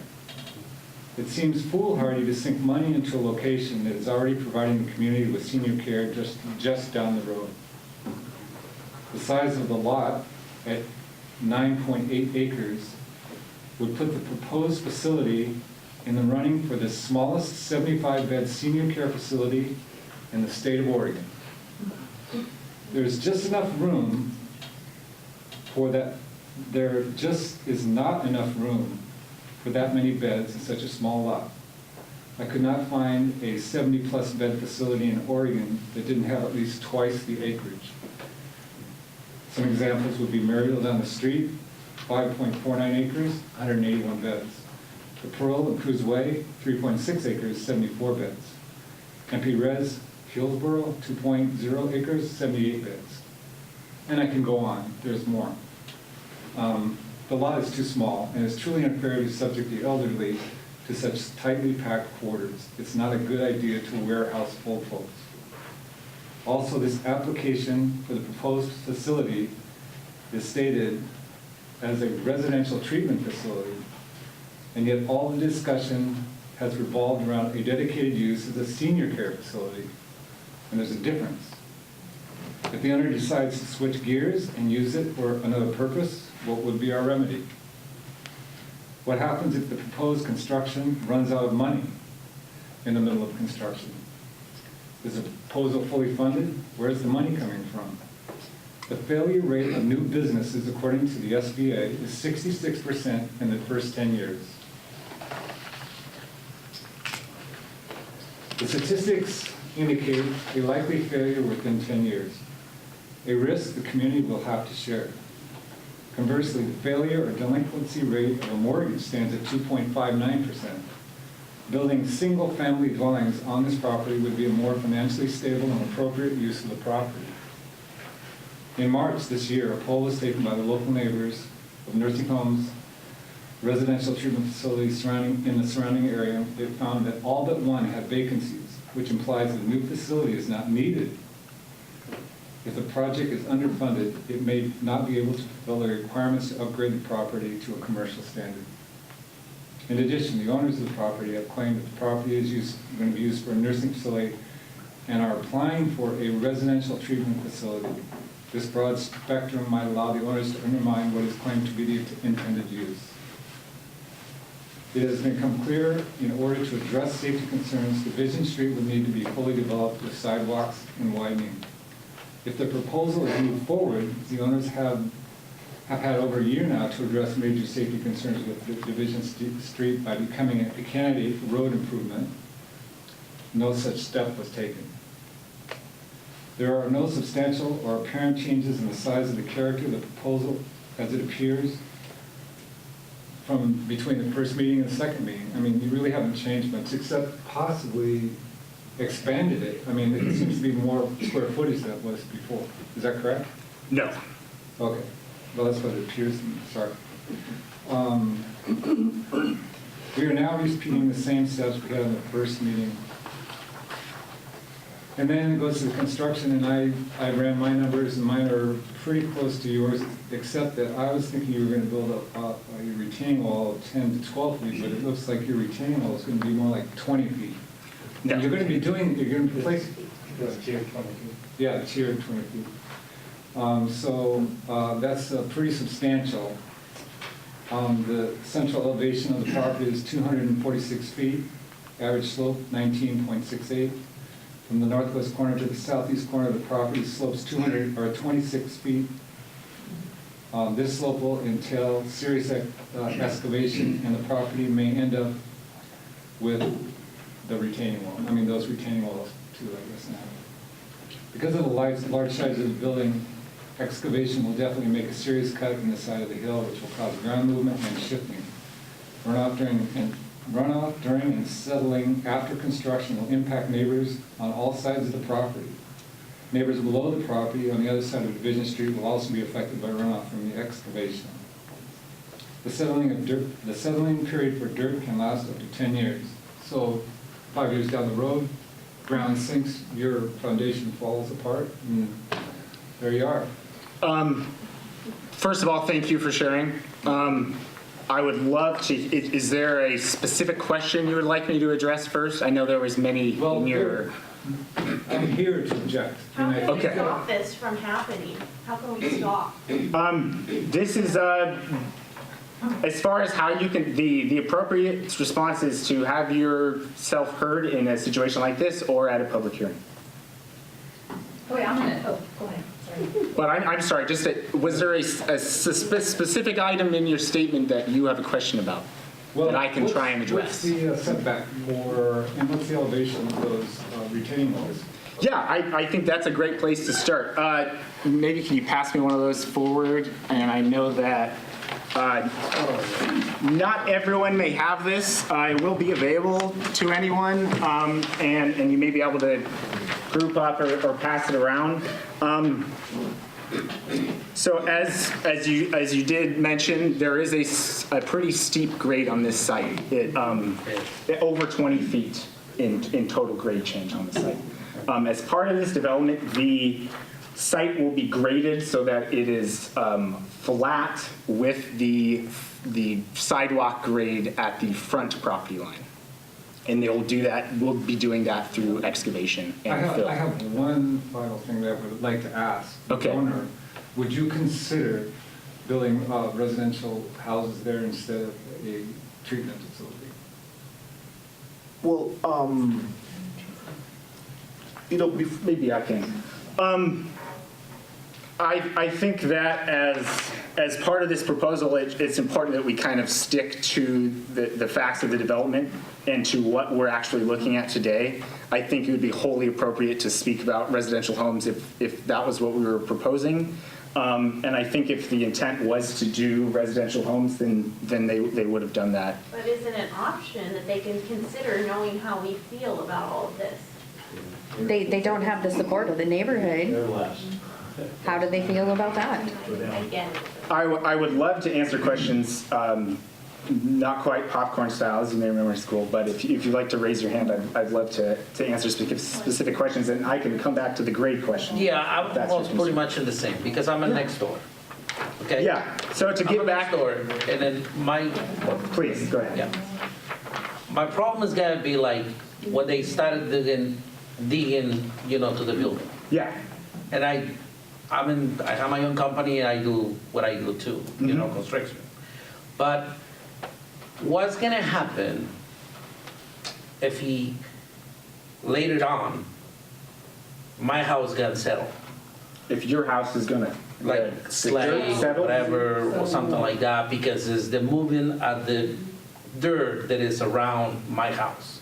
H: It seems foolhardy to sink money into a location that is already providing the community with senior care just down the road. The size of the lot at 9.8 acres would put the proposed facility in the running for the smallest 75-bed senior care facility in the state of Oregon. There's just enough room for that. There just is not enough room for that many beds in such a small lot. I could not find a 70-plus bed facility in Oregon that didn't have at least twice the acreage. Some examples would be Maryville down the street, 5.49 acres, 181 beds. The Pearl and Cruz Way, 3.6 acres, 74 beds. MP Res, Hillsboro, 2.0 acres, 78 beds. And I can go on, there's more. The lot is too small, and it's truly unfair to subject the elderly to such tightly packed quarters. It's not a good idea to warehouse old folks. Also, this application for the proposed facility is stated as a residential treatment facility, and yet all the discussion has revolved around a dedicated use as a senior care facility, and there's a difference. If the owner decides to switch gears and use it for another purpose, what would be our remedy? What happens if the proposed construction runs out of money in the middle of construction? Is the proposal fully funded? Where's the money coming from? The failure rate of new businesses, according to the SBA, is 66% in the first 10 years. The statistics indicate a likely failure within 10 years, a risk the community will have to share. Conversely, the failure or delinquency rate of a mortgage stands at 2.59%. Building single-family dwellings on this property would be a more financially stable and appropriate use of the property. In March this year, a poll was taken by the local neighbors of nursing homes, residential treatment facilities in the surrounding area. It found that all but one had vacancies, which implies the new facility is not needed. If the project is underfunded, it may not be able to fulfill the requirements to upgrade the property to a commercial standard. In addition, the owners of the property have claimed that the property is going to be used for a nursing facility and are applying for a residential treatment facility. This broad spectrum might allow the owners to undermine what is claimed to be the intended use. It has become clear in order to address safety concerns, Division Street would need to be fully developed with sidewalks and widening. If the proposal is moved forward, the owners have had over a year now to address major safety concerns with Division Street by becoming a candidate for road improvement. No such step was taken. There are no substantial or apparent changes in the size of the character of the proposal as it appears from between the first meeting and the second meeting. I mean, you really haven't changed much, except possibly expanded it. I mean, it seems to be more square footage than it was before. Is that correct?
D: No.
H: Okay. Well, that's what it appears to me. Sorry. We are now repeating the same steps we had in the first meeting. And then it goes to the construction, and I ran my numbers, and mine are pretty close to yours, except that I was thinking you were going to build a retaining wall of 10 to 12 feet, but it looks like your retaining wall is going to be more like 20 feet. No. You're going to be replacing.
K: Tiered 20 feet.
H: Yeah, tiered 20 feet. That's pretty substantial. The central elevation of the property is 246 feet, average slope 19.68. From the northwest corner to the southeast corner of the property slopes 26 feet. This slope will entail serious excavation, and the property may end up with the retaining wall. I mean, those retaining walls too, I guess now. Because of the large size of the building, excavation will definitely make a serious cut in the side of the hill, which will cause ground movement and shifting. Runoff during and settling after construction will impact neighbors on all sides of the property. Neighbors below the property on the other side of Division Street will also be affected by runoff from the excavation. The settling period for dirt can last up to 10 years. So 5 years down the road, ground sinks, your foundation falls apart, and there you are.
D: First of all, thank you for sharing. I would love to, is there a specific question you would like me to address first? I know there was many in your...
H: I'm here to object.
L: How can we
D: Okay.
L: stop this from happening? How can we stop?
D: This is, as far as how you can, the appropriate response is to have yourself heard in a situation like this or at a public hearing.
A: Oh, wait, go ahead, sorry.
D: But I'm sorry, was there a specific item in your statement that you have a question about that I can try and address?
H: What's the setback for, and what's the elevation of those retaining walls?
D: Yeah, I think that's a great place to start. Maybe can you pass me one of those forward? And I know that not everyone may have this. It will be available to anyone, and you may be able to group up or pass it around. So as you did mention, there is a pretty steep grade on this site. Over 20 feet in total grade change on the site. As part of this development, the site will be graded so that it is flat with the sidewalk grade at the front property line. And we'll be doing that through excavation and fill.
H: I have one final thing that I would like to ask the owner. Would you consider building residential houses there instead of a treatment facility?
D: Well, maybe I can. I think that as part of this proposal, it's important that we kind of stick to the facts of the development and to what we're actually looking at today. I think it would be wholly appropriate to speak about residential homes if that was what we were proposing. And I think if the intent was to do residential homes, then they would have done that.
L: But is it an option that they can consider knowing how we feel about all of this?
F: They don't have the support of the neighborhood. How do they feel about that?
L: I get it.
D: I would love to answer questions, not quite popcorn style, as you may remember in school, but if you'd like to raise your hand, I'd love to answer specific questions, and I can come back to the grade question.
C: Yeah, I'm almost pretty much in the same, because I'm a next door. Okay?
D: Yeah, so to get back...
C: next door, and then
D: Please, go ahead.
C: Yeah. My problem is gonna be like, when they started digging, to the building.
D: Yeah.
C: And I have my own company, and I do what I do too, construction. But what's gonna happen if he, later on, my house got settled?
D: If your house is gonna...
C: Like slag, whatever, or something like that, because it's the moving of the dirt that is around my house.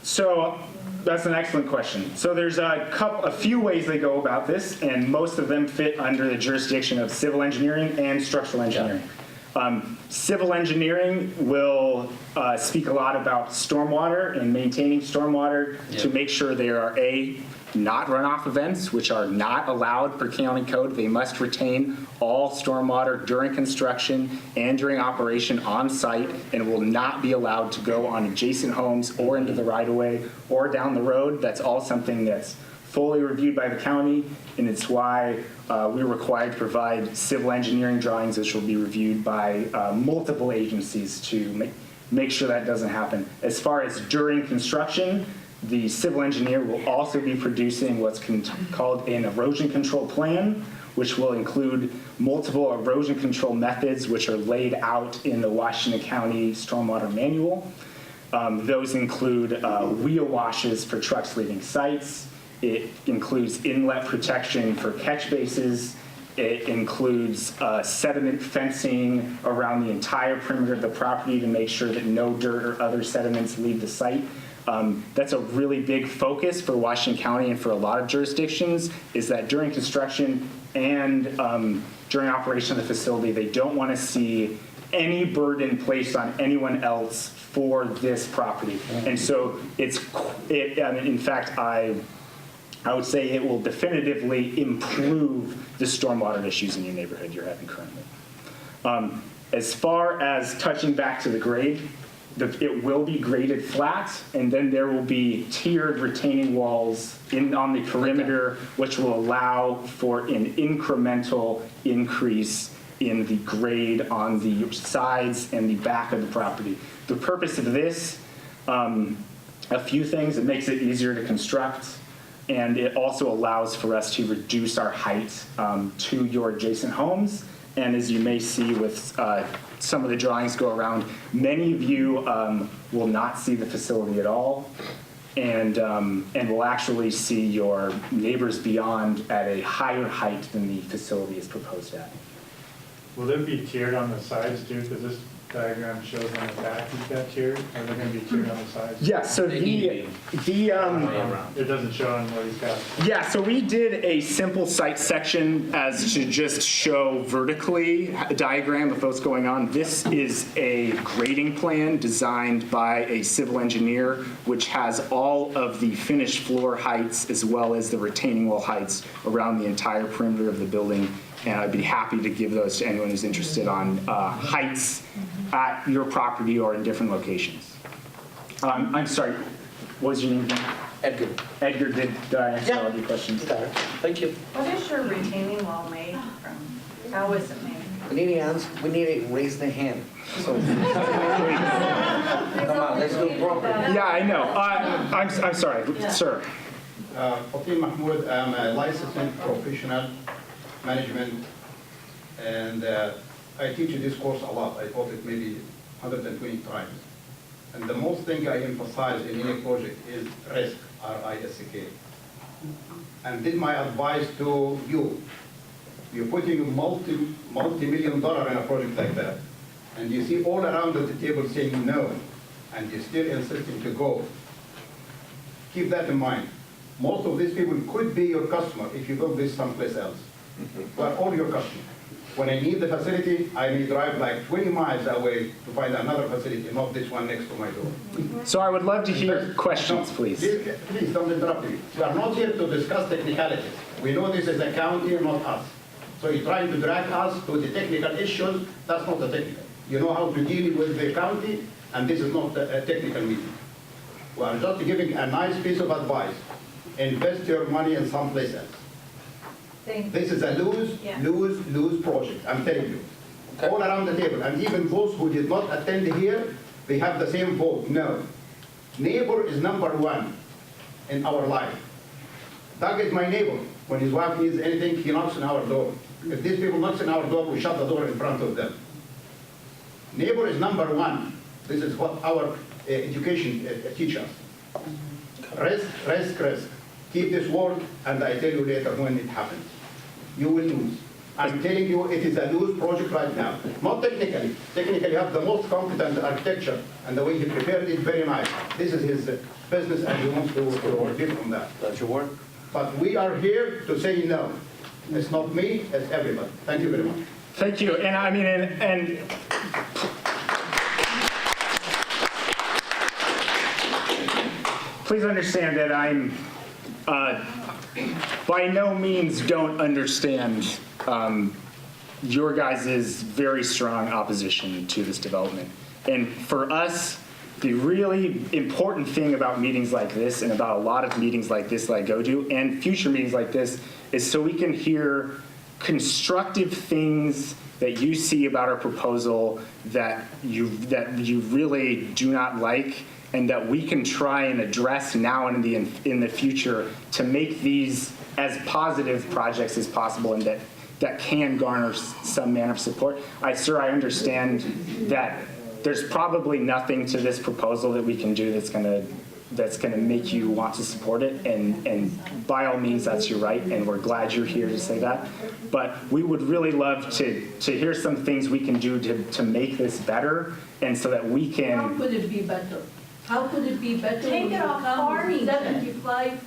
D: So that's an excellent question. So there's a few ways they go about this, and most of them fit under the jurisdiction of civil engineering and structural engineering. Civil engineering will speak a lot about stormwater and maintaining stormwater to make sure there are not runoff events, which are not allowed per county code. They must retain all stormwater during construction and during operation on site, and will not be allowed to go on adjacent homes or into the right-of-way or down the road. That's all something that's fully reviewed by the county, and it's why we're required to provide civil engineering drawings, which will be reviewed by multiple agencies to make sure that doesn't happen. As far as during construction, the civil engineer will also be producing what's called an erosion control plan, which will include multiple erosion control methods, which are laid out in the Washington County Stormwater Manual. Those include wheel washes for trucks leaving sites. It includes inlet protection for catch bases. It includes sediment fencing around the entire perimeter of the property to make sure that no dirt or other sediments leave the site. That's a really big focus for Washington County and for a lot of jurisdictions, is that during construction and during operation of the facility, they don't want to see any burden placed on anyone else for this property. And so in fact, I would say it will definitively improve the stormwater issues in your neighborhood you're having currently. As far as touching back to the grade, it will be graded flat, and then there will be tiered retaining walls on the perimeter, which will allow for an incremental increase in the grade on the sides and the back of the property. The purpose of this, a few things: it makes it easier to construct, and it also allows for us to reduce our height to your adjacent homes. And as you may see with some of the drawings go around, many of you will not see the facility at all, and will actually see your neighbors beyond at a higher height than the facility is proposed at.
K: Will it be tiered on the sides too? Because this diagram shows on the back you've got tiered. Are they going to be tiered on the sides?
D: Yeah, so
K: It doesn't show on what he's got.
D: Yeah, so we did a simple site section as to just show vertically a diagram of what's going on. This is a grading plan designed by a civil engineer, which has all of the finished floor heights as well as the retaining wall heights around the entire perimeter of the building. And I'd be happy to give those to anyone who's interested on heights at your property or in different locations. I'm sorry, what was your name again?
C: Edgar.
D: Edgar, did I answer all of your questions?
C: Thank you.
A: What is your retaining wall made from? How is it made?
C: We need to raise the hand. So, come on, let's do proper.
D: Yeah, I know. I'm sorry, sir.
N: Fatim Mahmoud, I'm a licensed professional management, and I teach this course a lot. I taught it maybe 120 times. And the most thing I emphasize in any project is risk, R-I-S-K. And this is my advice to you. You're putting multi-million dollar in a project like that, and you see all around the table saying no, and you're still insisting to go. Keep that in mind. Most of these people could be your customer if you build this someplace else. We're all your customers. When I need the facility, I may drive like 20 miles away to find another facility, not this one next to my door.
D: So I would love to hear questions, please.
N: Please don't interrupt me. We are not here to discuss technicalities. We know this is a county, not us. So you're trying to drag us to the technical issues. That's not the technical. You know how to deal with the county, and this is not a technical meeting. We are just giving a nice piece of advice. Invest your money in someplace else. This is a lose project, I'm telling you. Okay. All around the table, and even those who did not attend here, they have the same vote, no. Neighbor is number one in our life. Doug is my neighbor. When his wife needs anything, he knocks on our door. If these people knocks on our door, we shut the door in front of them. Neighbor is number one. This is what our education teaches us. Risk, risk, risk. Keep this word, and I tell you later when it happens. You will lose. I'm telling you, it is a lose project right now. Not technically. Technically, you have the most competent architecture, and the way he prepared it, very nice. This is his business, and he wants to deal from that.
C: That's your word.
N: But we are here to say no. It's not me, it's everybody. Thank you very much.
D: Thank you. And I mean, and please understand that I'm by no means don't understand your guys' very strong opposition to this development. And for us, the really important thing about meetings like this, and about a lot of meetings like this that I go to, and future meetings like this, is so we can hear constructive things that you see about our proposal that you really do not like, and that we can try and address now and in the future to make these as positive projects as possible, and that that can garner some manner of support. Sir, I understand that there's probably nothing to this proposal that we can do that's gonna make you want to support it, and by all means, that's your right, and we're glad you're here to say that. But we would really love to hear some things we can do to make this better, and so that we
O: How
D: can.
O: could it be better? How could it be better?
L: Take
O: when
L: it
O: you
L: off
O: come with
L: Farmington.
O: 75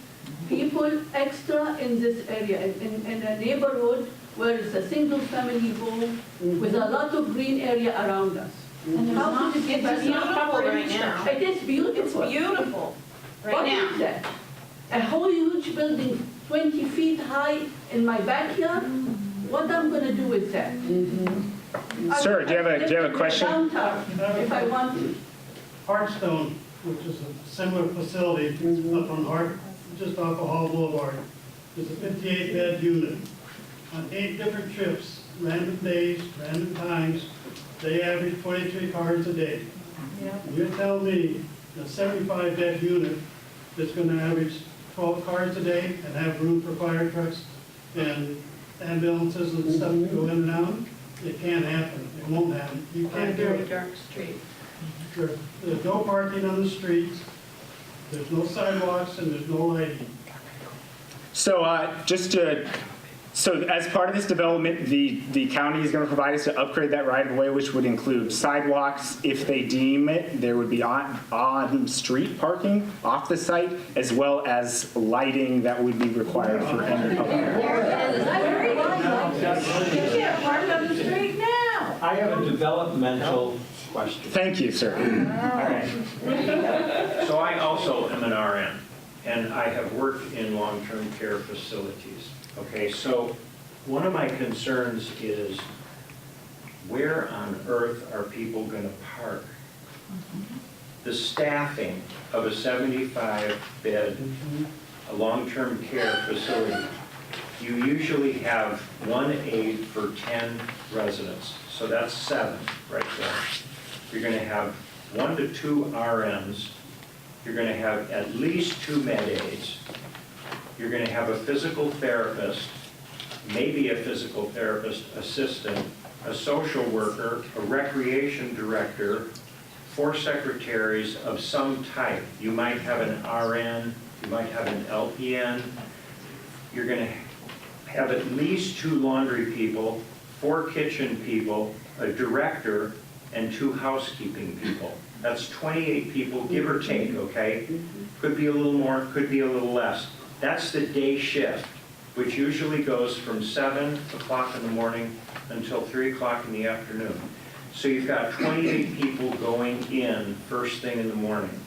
O: people extra in this area, in a neighborhood where it's a single-family home with a lot of green area around us. How could it be
L: It's
O: better?
L: beautiful right now.
O: It is beautiful.
L: It's beautiful right
O: What
L: now.
O: is that? A whole huge building, 20 feet high in my backyard? What I'm gonna do with that?
D: Sir, do you have a question?
O: Downtown, if I want to.
P: Hearthstone, which is a similar facility up on Hart, just off of Hall Boulevard. It's a 58-bed unit. On 8 different trips, random days, random times, they average 23 cars a day. You're telling me a 75-bed unit that's going to average 12 cars a day and have room for fire trucks and ambulances and stuff to go in and out? It can't happen. It won't happen. You can't do it.
L: dark street.
P: There's no parking on the streets, there's no sidewalks, and there's no lighting.
D: So so as part of this development, the county is going to provide us to upgrade that right of way, which would include sidewalks. If they deem it, there would be on street parking off the site, as well as lighting that would be required for any public.
O: You can't park on the street now.
Q: I have a developmental question.
D: Thank you, sir.
Q: So I also am an RN, and I have worked in long-term care facilities. Okay, so one of my concerns is, where on earth are people going to park? The staffing of a 75-bed long-term care facility, you usually have 1 aide for 10 residents. So that's 7 right there. You're going to have 1 to 2 RNs. You're going to have at least 2 med aides. You're going to have a physical therapist, maybe a physical therapist assistant, a social worker, a recreation director, 4 secretaries of some type. You might have an RN, you might have an LPN. You're going to have at least 2 laundry people, 4 kitchen people, a director, and 2 housekeeping people. That's 28 people, give or take, okay? Could be a little more, could be a little less. That's the day shift, which usually goes from 7 o'clock in the morning until 3 o'clock in the afternoon. So you've got 28 people going in first thing in the morning.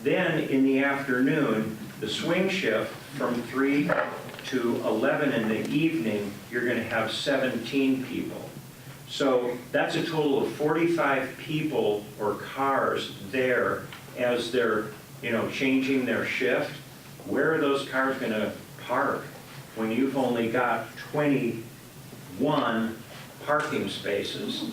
Q: Then in the afternoon, the swing shift from 3 to 11 in the evening, you're going to have 17 people. So that's a total of 45 people or cars there as they're, changing their shift. Where are those cars going to park when you've only got 21 parking spaces?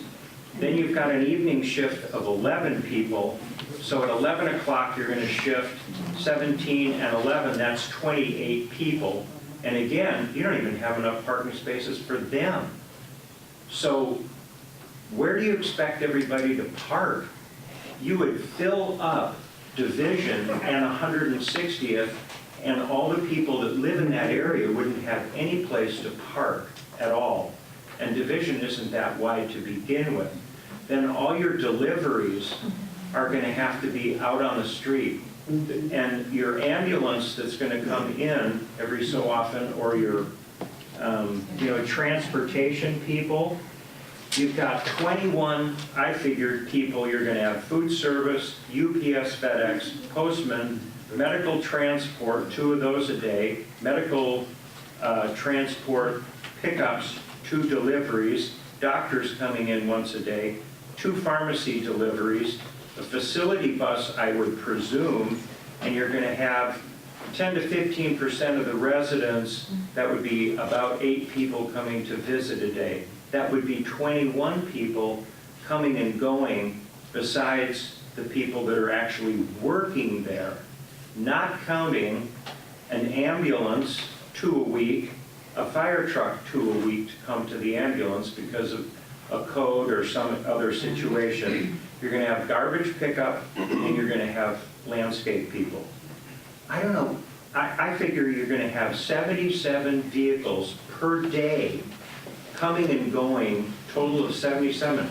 Q: Then you've got an evening shift of 11 people. So at 11 o'clock, you're going to shift 17 and 11. That's 28 people. And again, you don't even have enough parking spaces for them. So where do you expect everybody to park? You would fill up Division and 160th, and all the people that live in that area wouldn't have any place to park at all. And Division isn't that wide to begin with. Then all your deliveries are going to have to be out on the street. And your ambulance that's going to come in every so often, or your transportation people, you've got 21, I figured, people. You're going to have food service, UPS, FedEx, postman, medical transport, 2 of those a day, medical transport pickups, 2 deliveries, doctors coming in once a day, 2 pharmacy deliveries, a facility bus, I would presume, and you're going to have 10 to 15% of the residents. That would be about 8 people coming to visit a day. That would be 21 people coming and going, besides the people that are actually working there, not counting an ambulance, 2 a week, a fire truck 2 a week to come to the ambulance because of a code or some other situation. You're gonna have garbage pickup and you're gonna have landscape people. I don't know, I figure you're gonna have 77 vehicles per day coming and going, total of 77.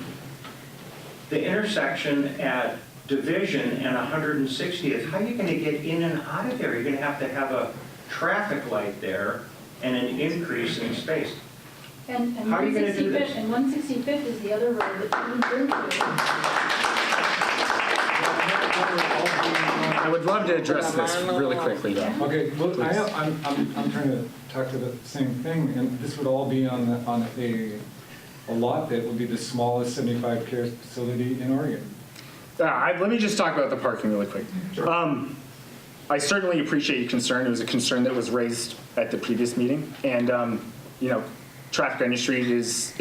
Q: The intersection at Division and 160th, how are you gonna get in and out of there? You're gonna have a traffic light there and an increase in space.
R: And
Q: How are you gonna do this?
R: 165th is the other road that you bring to.
D: I would love to address this really quickly, though.
H: Okay, well, I'm trying to talk to the same thing, and this would all be on a lot that would be the smallest 75 care facility in Oregon.
D: Let me just talk about the parking really quick. I certainly appreciate your concern. It was a concern that was raised at the previous meeting, and traffic on your street is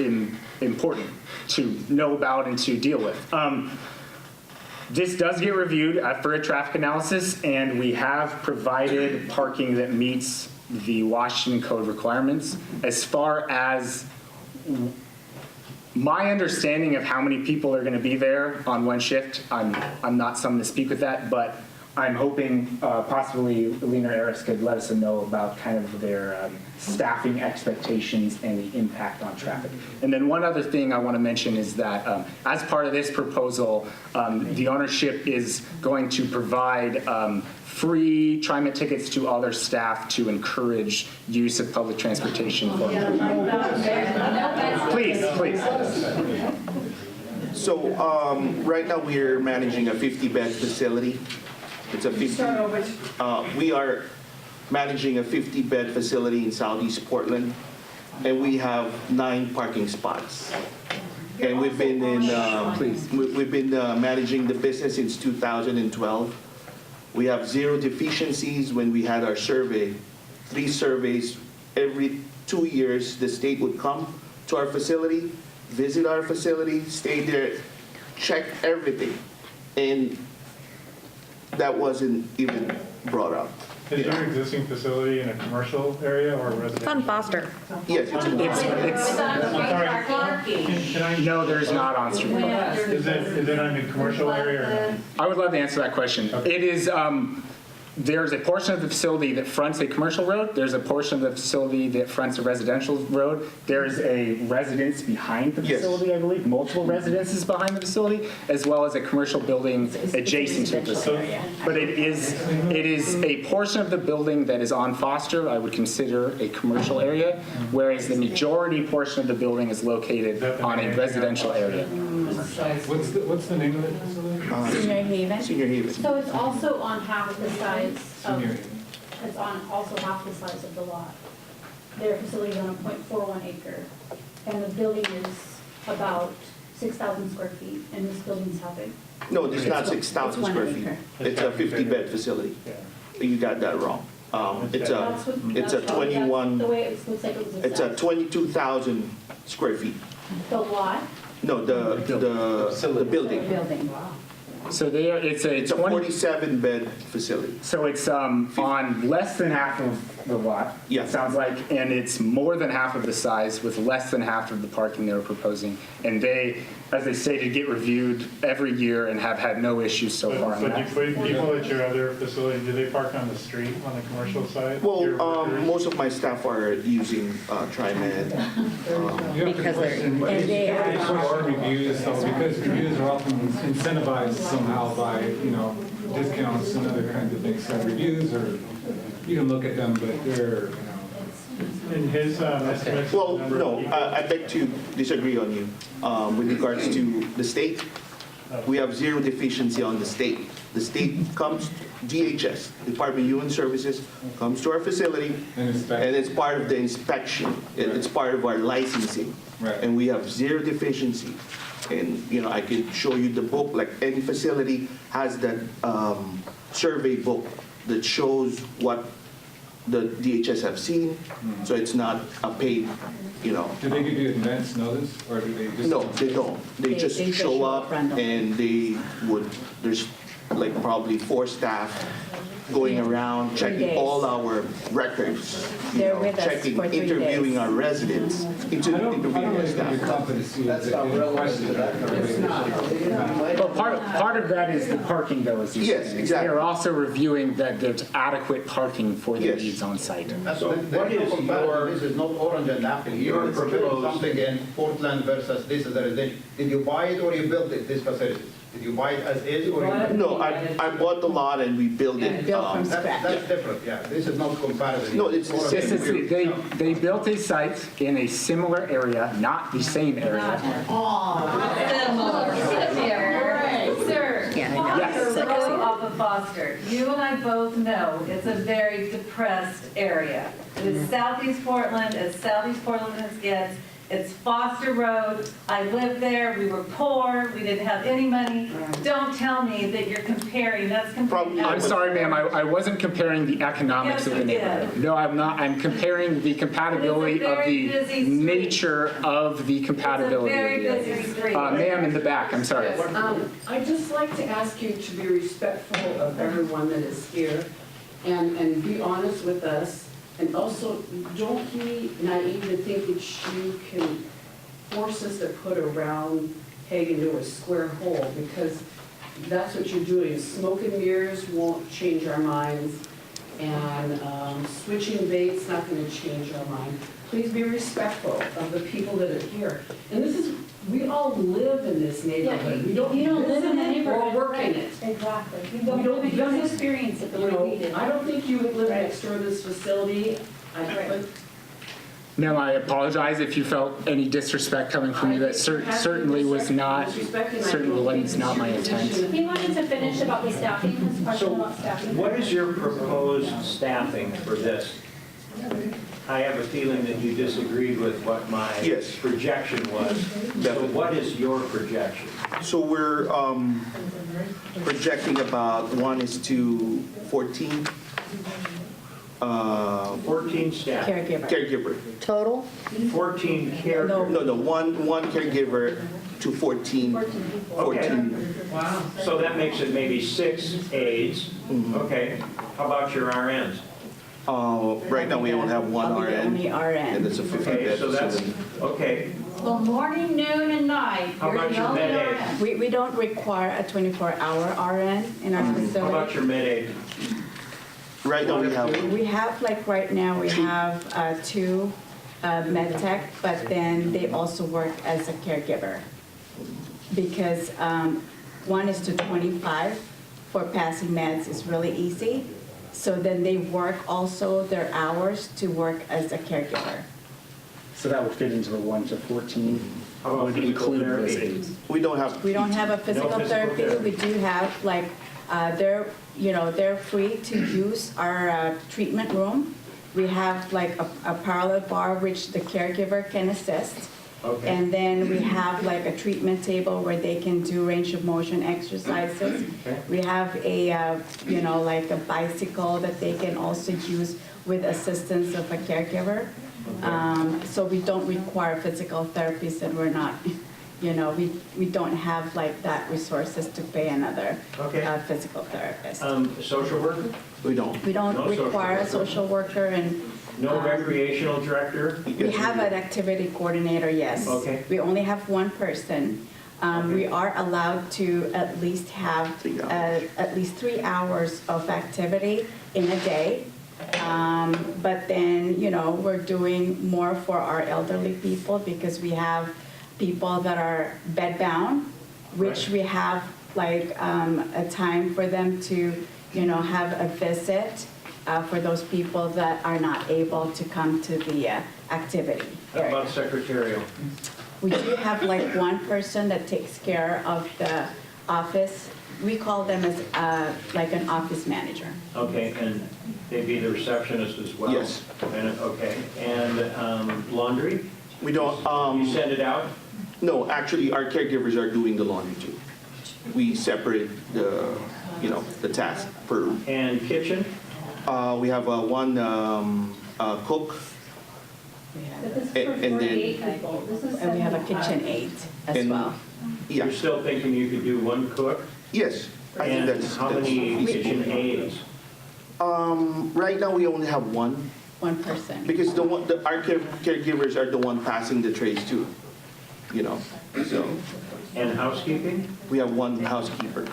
D: important to know about and to deal with. This does get reviewed after a traffic analysis, and we have provided parking that meets the Washington Code requirements. As far as my understanding of how many people are going to be there on one shift, I'm not someone to speak with that, but I'm hoping possibly Alina or Eris could let us know about kind of their staffing expectations and the impact on traffic. And then one other thing I want to mention is that as part of this proposal, the ownership is going to provide free TriMet tickets to all their staff to encourage use of public transportation. Please.
G: So right now we're managing a 50-bed facility. It's a 50. We are managing a 50-bed facility in Southeast Portland, and we have 9 parking spots. And we've been managing the business since 2012. We have 0 deficiencies. When we had our survey, 3 surveys every 2 years, the state would come to our facility, visit our facility, stay there, check everything, and that wasn't even brought up.
K: Is your existing facility in a commercial area or residential?
F: It's on Foster.
G: Yes, it's
D: No, there's not on street.
K: Is it in a commercial area or not?
D: I would love to answer that question. It is, there's a portion of the facility that fronts a commercial road. There's a portion of the facility that fronts a residential road. There's a residence behind the facility, I believe, multiple residences behind the facility, as well as a commercial building adjacent to the facility. But it is a portion of the building that is on Foster, I would consider a commercial area, whereas the majority portion of the building is located on a residential area.
H: What's the name of the facility?
E: Senior Haven.
G: Senior Haven.
R: So it's also on half the size
H: Senior Haven.
R: it's on also half the size of the lot. Their facility is on a 0.41 acre, and the building is about 6,000 square feet, and this building's how big?
G: No, it's not 6,000 square feet. It's a 50-bed facility. You got that wrong. It's a 21.
R: The way it looks like it was
G: It's a 22,000 square feet.
R: The lot?
G: No, the building.
E: Building.
D: So it's a
G: 47-bed facility.
D: So it's on less than half of the lot,
G: Yeah.
D: it sounds like, and it's more than half of the size with less than half of the parking they were proposing. And they, as they stated, get reviewed every year and have had no issues so far on
K: But
D: that.
K: people at your other facility, do they park on the street on the commercial side?
G: Well,
K: Your workers?
G: most of my staff are using TriMet.
H: Because reviews, though, because reviews are often incentivized somehow by, discounts and other kinds of things. So reviews are, you can look at them, but they're,
K: In his estimates.
G: Well, no, I beg to disagree on you. With regards to the state, we have 0 deficiency on the state. The state comes, DHS, Department of Human Services, comes to our facility, and it's part of the inspection. It's part of our licensing.
H: Right.
G: And we have 0 deficiency. And, I could show you the book, like any facility has that survey book that shows what the DHS have seen, so it's not a paid,
H: Do they give you advance notice, or do they just?
G: No, they don't. They just show up and there's like probably 4 staff going around,
E: 3
G: checking
E: days.
G: all our records, you
E: They're
G: know,
E: with us
G: checking,
E: for 3 days.
G: interviewing our residents, interviewing our
H: Your
G: staff.
H: competency is that you requested that.
D: But part of that is the parking though, as you said.
G: Yes, exactly.
D: They're also reviewing that there's adequate parking for the
G: Yes.
D: needs on site.
Q: So what is your,
N: This is not orange and apple.
Q: your
N: You're comparing
Q: proposed-
N: something in Portland versus this is a residential. Did you buy it or you built it, this facility? Did you buy it as is or you?
G: No, I bought the lot and we built it.
E: Built from
N: That's different, yeah. This is not comparative.
G: No, it's the
D: This
G: same.
D: is, they built a site in a similar area, not the same area.
A: Sir,
F: Yeah, I know.
D: Yes.
A: Foster Road off of Foster, you and I both know it's a very depressed area. It is southeast Portland, as southeast Portland as gets. It's Foster Road. I lived there. We were poor. We didn't have any money. Don't tell me that you're comparing. That's completely.
D: I'm sorry, ma'am, I wasn't comparing the economics
A: Yes,
D: of the
A: you did.
D: neighborhood. No, I'm not. I'm comparing the compatibility of
A: very
D: the
A: busy street.
D: nature of the compatibility of
A: very
D: the area.
A: busy street.
D: Ma'am, in the back, I'm sorry.
J: I'd just like to ask you to be respectful of everyone that is here and be honest with us. And also, don't be naive to think that you can force us to put a round peg into a square hole, because that's what you're doing. Smoke and mirrors won't change our minds, and switching bait's not going to change our mind. Please be respectful of the people that are here. And this is, we all live in this neighborhood. We don't
R: You don't live in the
J: visit it
R: neighborhood.
J: or work in
R: right.
J: it.
R: Exactly. You
J: We don't
R: don't
J: visit-
R: experience it the
J: You
R: way
J: know,
R: we did.
J: I don't think you would live next door to this facility.
D: Ma'am, I apologize if you felt any disrespect coming from me. That certainly was not, certainly was not my intent.
R: He wanted to finish about the staffing, his question about staffing.
Q: what is your proposed staffing for this? I have a feeling that you disagreed with what my
G: Yes.
Q: projection was. So
G: Definitely.
Q: what is your projection?
G: So we're projecting about 1:14.
Q: 14 staff,
E: Caregiver.
G: Caregiver.
F: Total?
Q: 14 care.
E: No.
G: No, one caregiver to 14. 14.
Q: So that makes it maybe 6 aides. Okay, how about your RNs?
G: Right now, we only have one
E: I'll be the only
G: RN, and
E: RN.
G: it's a 50
Q: Okay,
G: bed
Q: so that's,
G: facility.
Q: okay.
O: Well, morning, noon, and night.
Q: How
O: You're
Q: about
O: the
Q: your
O: only
Q: med aid?
O: RN.
E: We don't require a 24-hour RN in our
Q: How about
E: facility.
Q: your med aid?
G: Right now, we have,
E: We have, like, right now, we have 2 med tech, but then they also work as a caregiver. Because 1 is to 25 for passing meds is really easy. So then they work also their hours to work as a caregiver.
D: So that would fit into the 1 to 14.
Q: How about
D: Would
Q: physical
D: include those
Q: therapy?
D: aides.
G: we don't have,
E: We don't have a physical
Q: physical
E: therapy.
Q: therapy.
E: We do have, like, they're free to use our treatment room. We have like a parallel bar which the caregiver can assist.
Q: Okay.
E: And then we have like a treatment table where they can do range of motion exercises.
Q: Okay.
E: We have a, like a bicycle that they can also use with assistance of a caregiver. So we don't require physical therapists, and we're not, we don't have like that resources to pay another
Q: Okay.
E: physical therapist.
Q: Social worker?
G: we don't.
E: We don't
Q: no social
E: require a
Q: worker.
E: social worker, and
Q: No recreational director?
E: we have an activity coordinator, yes.
Q: Okay.
E: We only have one person. We are allowed to at least have
G: 3 hours.
E: at least 3 hours of activity in a day. But then, we're doing more for our elderly people because we have people that are bedbound, which
Q: Right.
E: we have like a time for them to, have a visit for those people that are not able to come to the activity
Q: How
E: area.
Q: about secretarial?
E: We do have like one person that takes care of the office. We call them as like an office manager.
Q: Okay, and they'd be the receptionist as well?
G: Yes.
Q: And, okay, and laundry?
G: We don't,
Q: You send it out?
G: no, actually, our caregivers are doing the laundry too. We separate the task per,
Q: And kitchen?
G: we have one cook,
R: But this is for
G: And then-
R: 48 people. This is
E: And we have a
R: 75.
E: kitchen aide as
G: And-
E: well.
G: yeah,
Q: You're still thinking you could do one cook?
G: yes. I think
Q: And
G: that's
Q: how
G: that's
Q: many
G: feasible.
Q: kitchen aides?
G: Right now, we only have one,
E: One person.
G: because our caregivers are the one passing the trays too, you know, so.
Q: And housekeeping?
G: We have one housekeeper.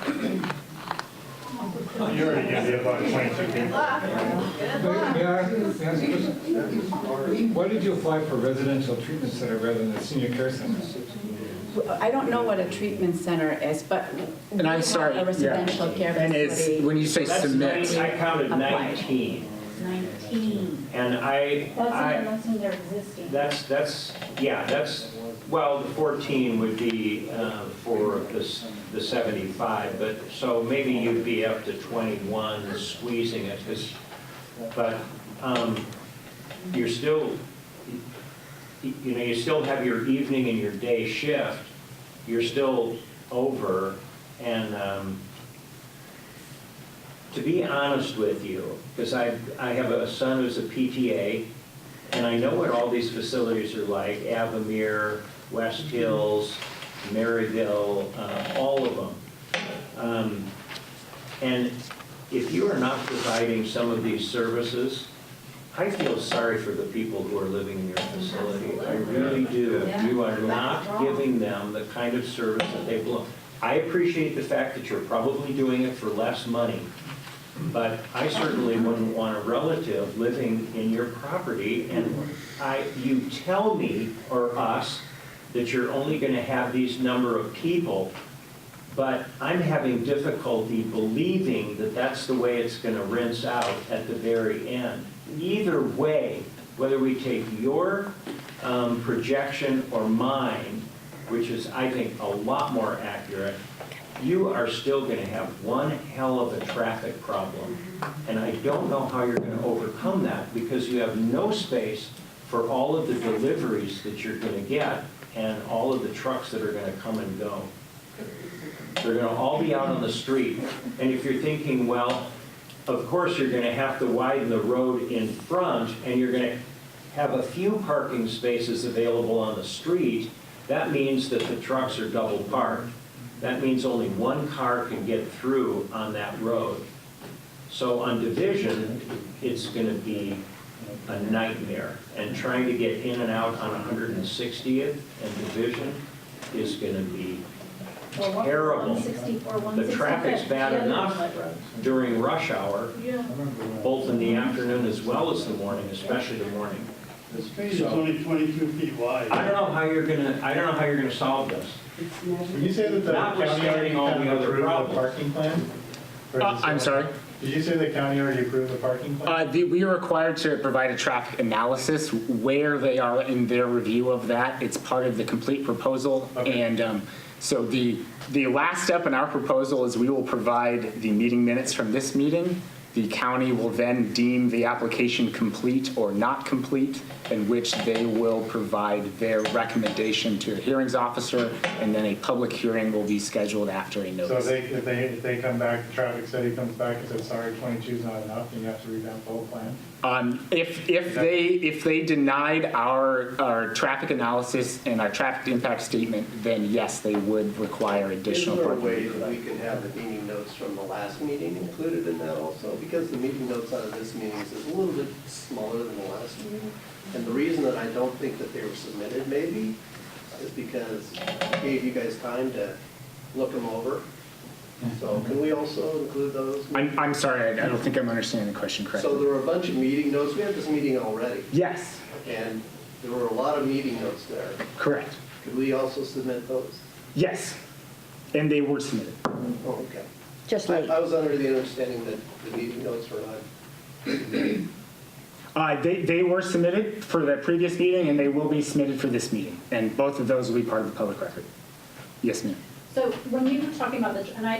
K: You're already gonna be about 22 people.
H: May I ask a question? Why did you apply for residential treatment center rather than a senior care center?
E: I don't know what a treatment center is, but we
D: And I'm
E: have
D: sorry,
E: a residential care
D: And it's,
E: facility.
D: when you say
Q: That's
D: submit,
Q: I counted
E: Applied.
Q: 19.
R: 19.
Q: And
R: That's in their existing.
Q: well, the 14 would be for the 75, but, so maybe you'd be up to 21 squeezing it, but you're still, you still have your evening and your day shift, you're still over, and to be honest with you, because I have a son who's a PTA, and I know what all these facilities are like, Avamere, West Hills, Maryville, all of them. And if you are not providing some of these services, I feel sorry for the people who are living in your facility. I really do. You are not giving them the kind of service that they belong. I appreciate the fact that you're probably doing it for less money, but I certainly wouldn't want a relative living in your property, and you tell me, or us, that you're only going to have these number of people, but I'm having difficulty believing that that's the way it's going to rinse out at the very end. Either way, whether we take your projection or mine, which is, I think, a lot more accurate, you are still going to have one hell of a traffic problem. And I don't know how you're going to overcome that, because you have no space for all of the deliveries that you're going to get and all of the trucks that are going to come and go. They're going to all be out on the street. And if you're thinking, well, of course you're going to have to widen the road in front, and you're going to have a few parking spaces available on the street, that means that the trucks are double parked. That means only one car can get through on that road. So on Division, it's going to be a nightmare. And trying to get in and out on 160th and Division is going to be terrible. The traffic's bad enough during rush hour, both in the afternoon as well as the morning, especially the morning.
P: The street is only 22 feet wide.
Q: I don't know how you're gonna solve this.
K: Did you say that the county already
Q: Notwithstanding all
K: kind
Q: the
K: of
Q: other
K: approved the
Q: problems.
K: parking plan? Or is this
D: I'm sorry?
K: Did you say the county already approved the parking plan?
D: We are required to provide a traffic analysis. Where they are in their review of that, it's part of the complete proposal.
K: Okay.
D: And so the last step in our proposal is we will provide the meeting minutes from this meeting. The county will then deem the application complete or not complete, in which they will provide their recommendation to a hearings officer, and then a public hearing will be scheduled after a
K: So
D: notice.
K: if they come back, the traffic study comes back and says, sorry, 22 is not enough, and you have to revamp the whole plan?
D: If they denied our traffic analysis and our traffic impact statement, then yes, they would require additional
S: Is there a
D: parking.
S: way that we can have the meeting notes from the last meeting included in that also? Because the meeting notes out of this meeting is a little bit smaller than the last meeting. And the reason that I don't think that they were submitted maybe is because I gave you guys time to look them over. So can we also include those?
D: I'm sorry, I don't think I'm understanding the question
S: So
D: correctly.
S: there were a bunch of meeting notes. We had this meeting already.
D: Yes,
S: And there were a lot of meeting notes there.
D: correct.
S: Could we also submit those?
D: Yes, and they were submitted.
S: Oh, okay.
F: Just late.
S: I was under the understanding that the meeting notes were not.
D: They were submitted for the previous meeting, and they will be submitted for this meeting. And both of those will be part of the public record. Yes, ma'am.
R: So when you were talking about and I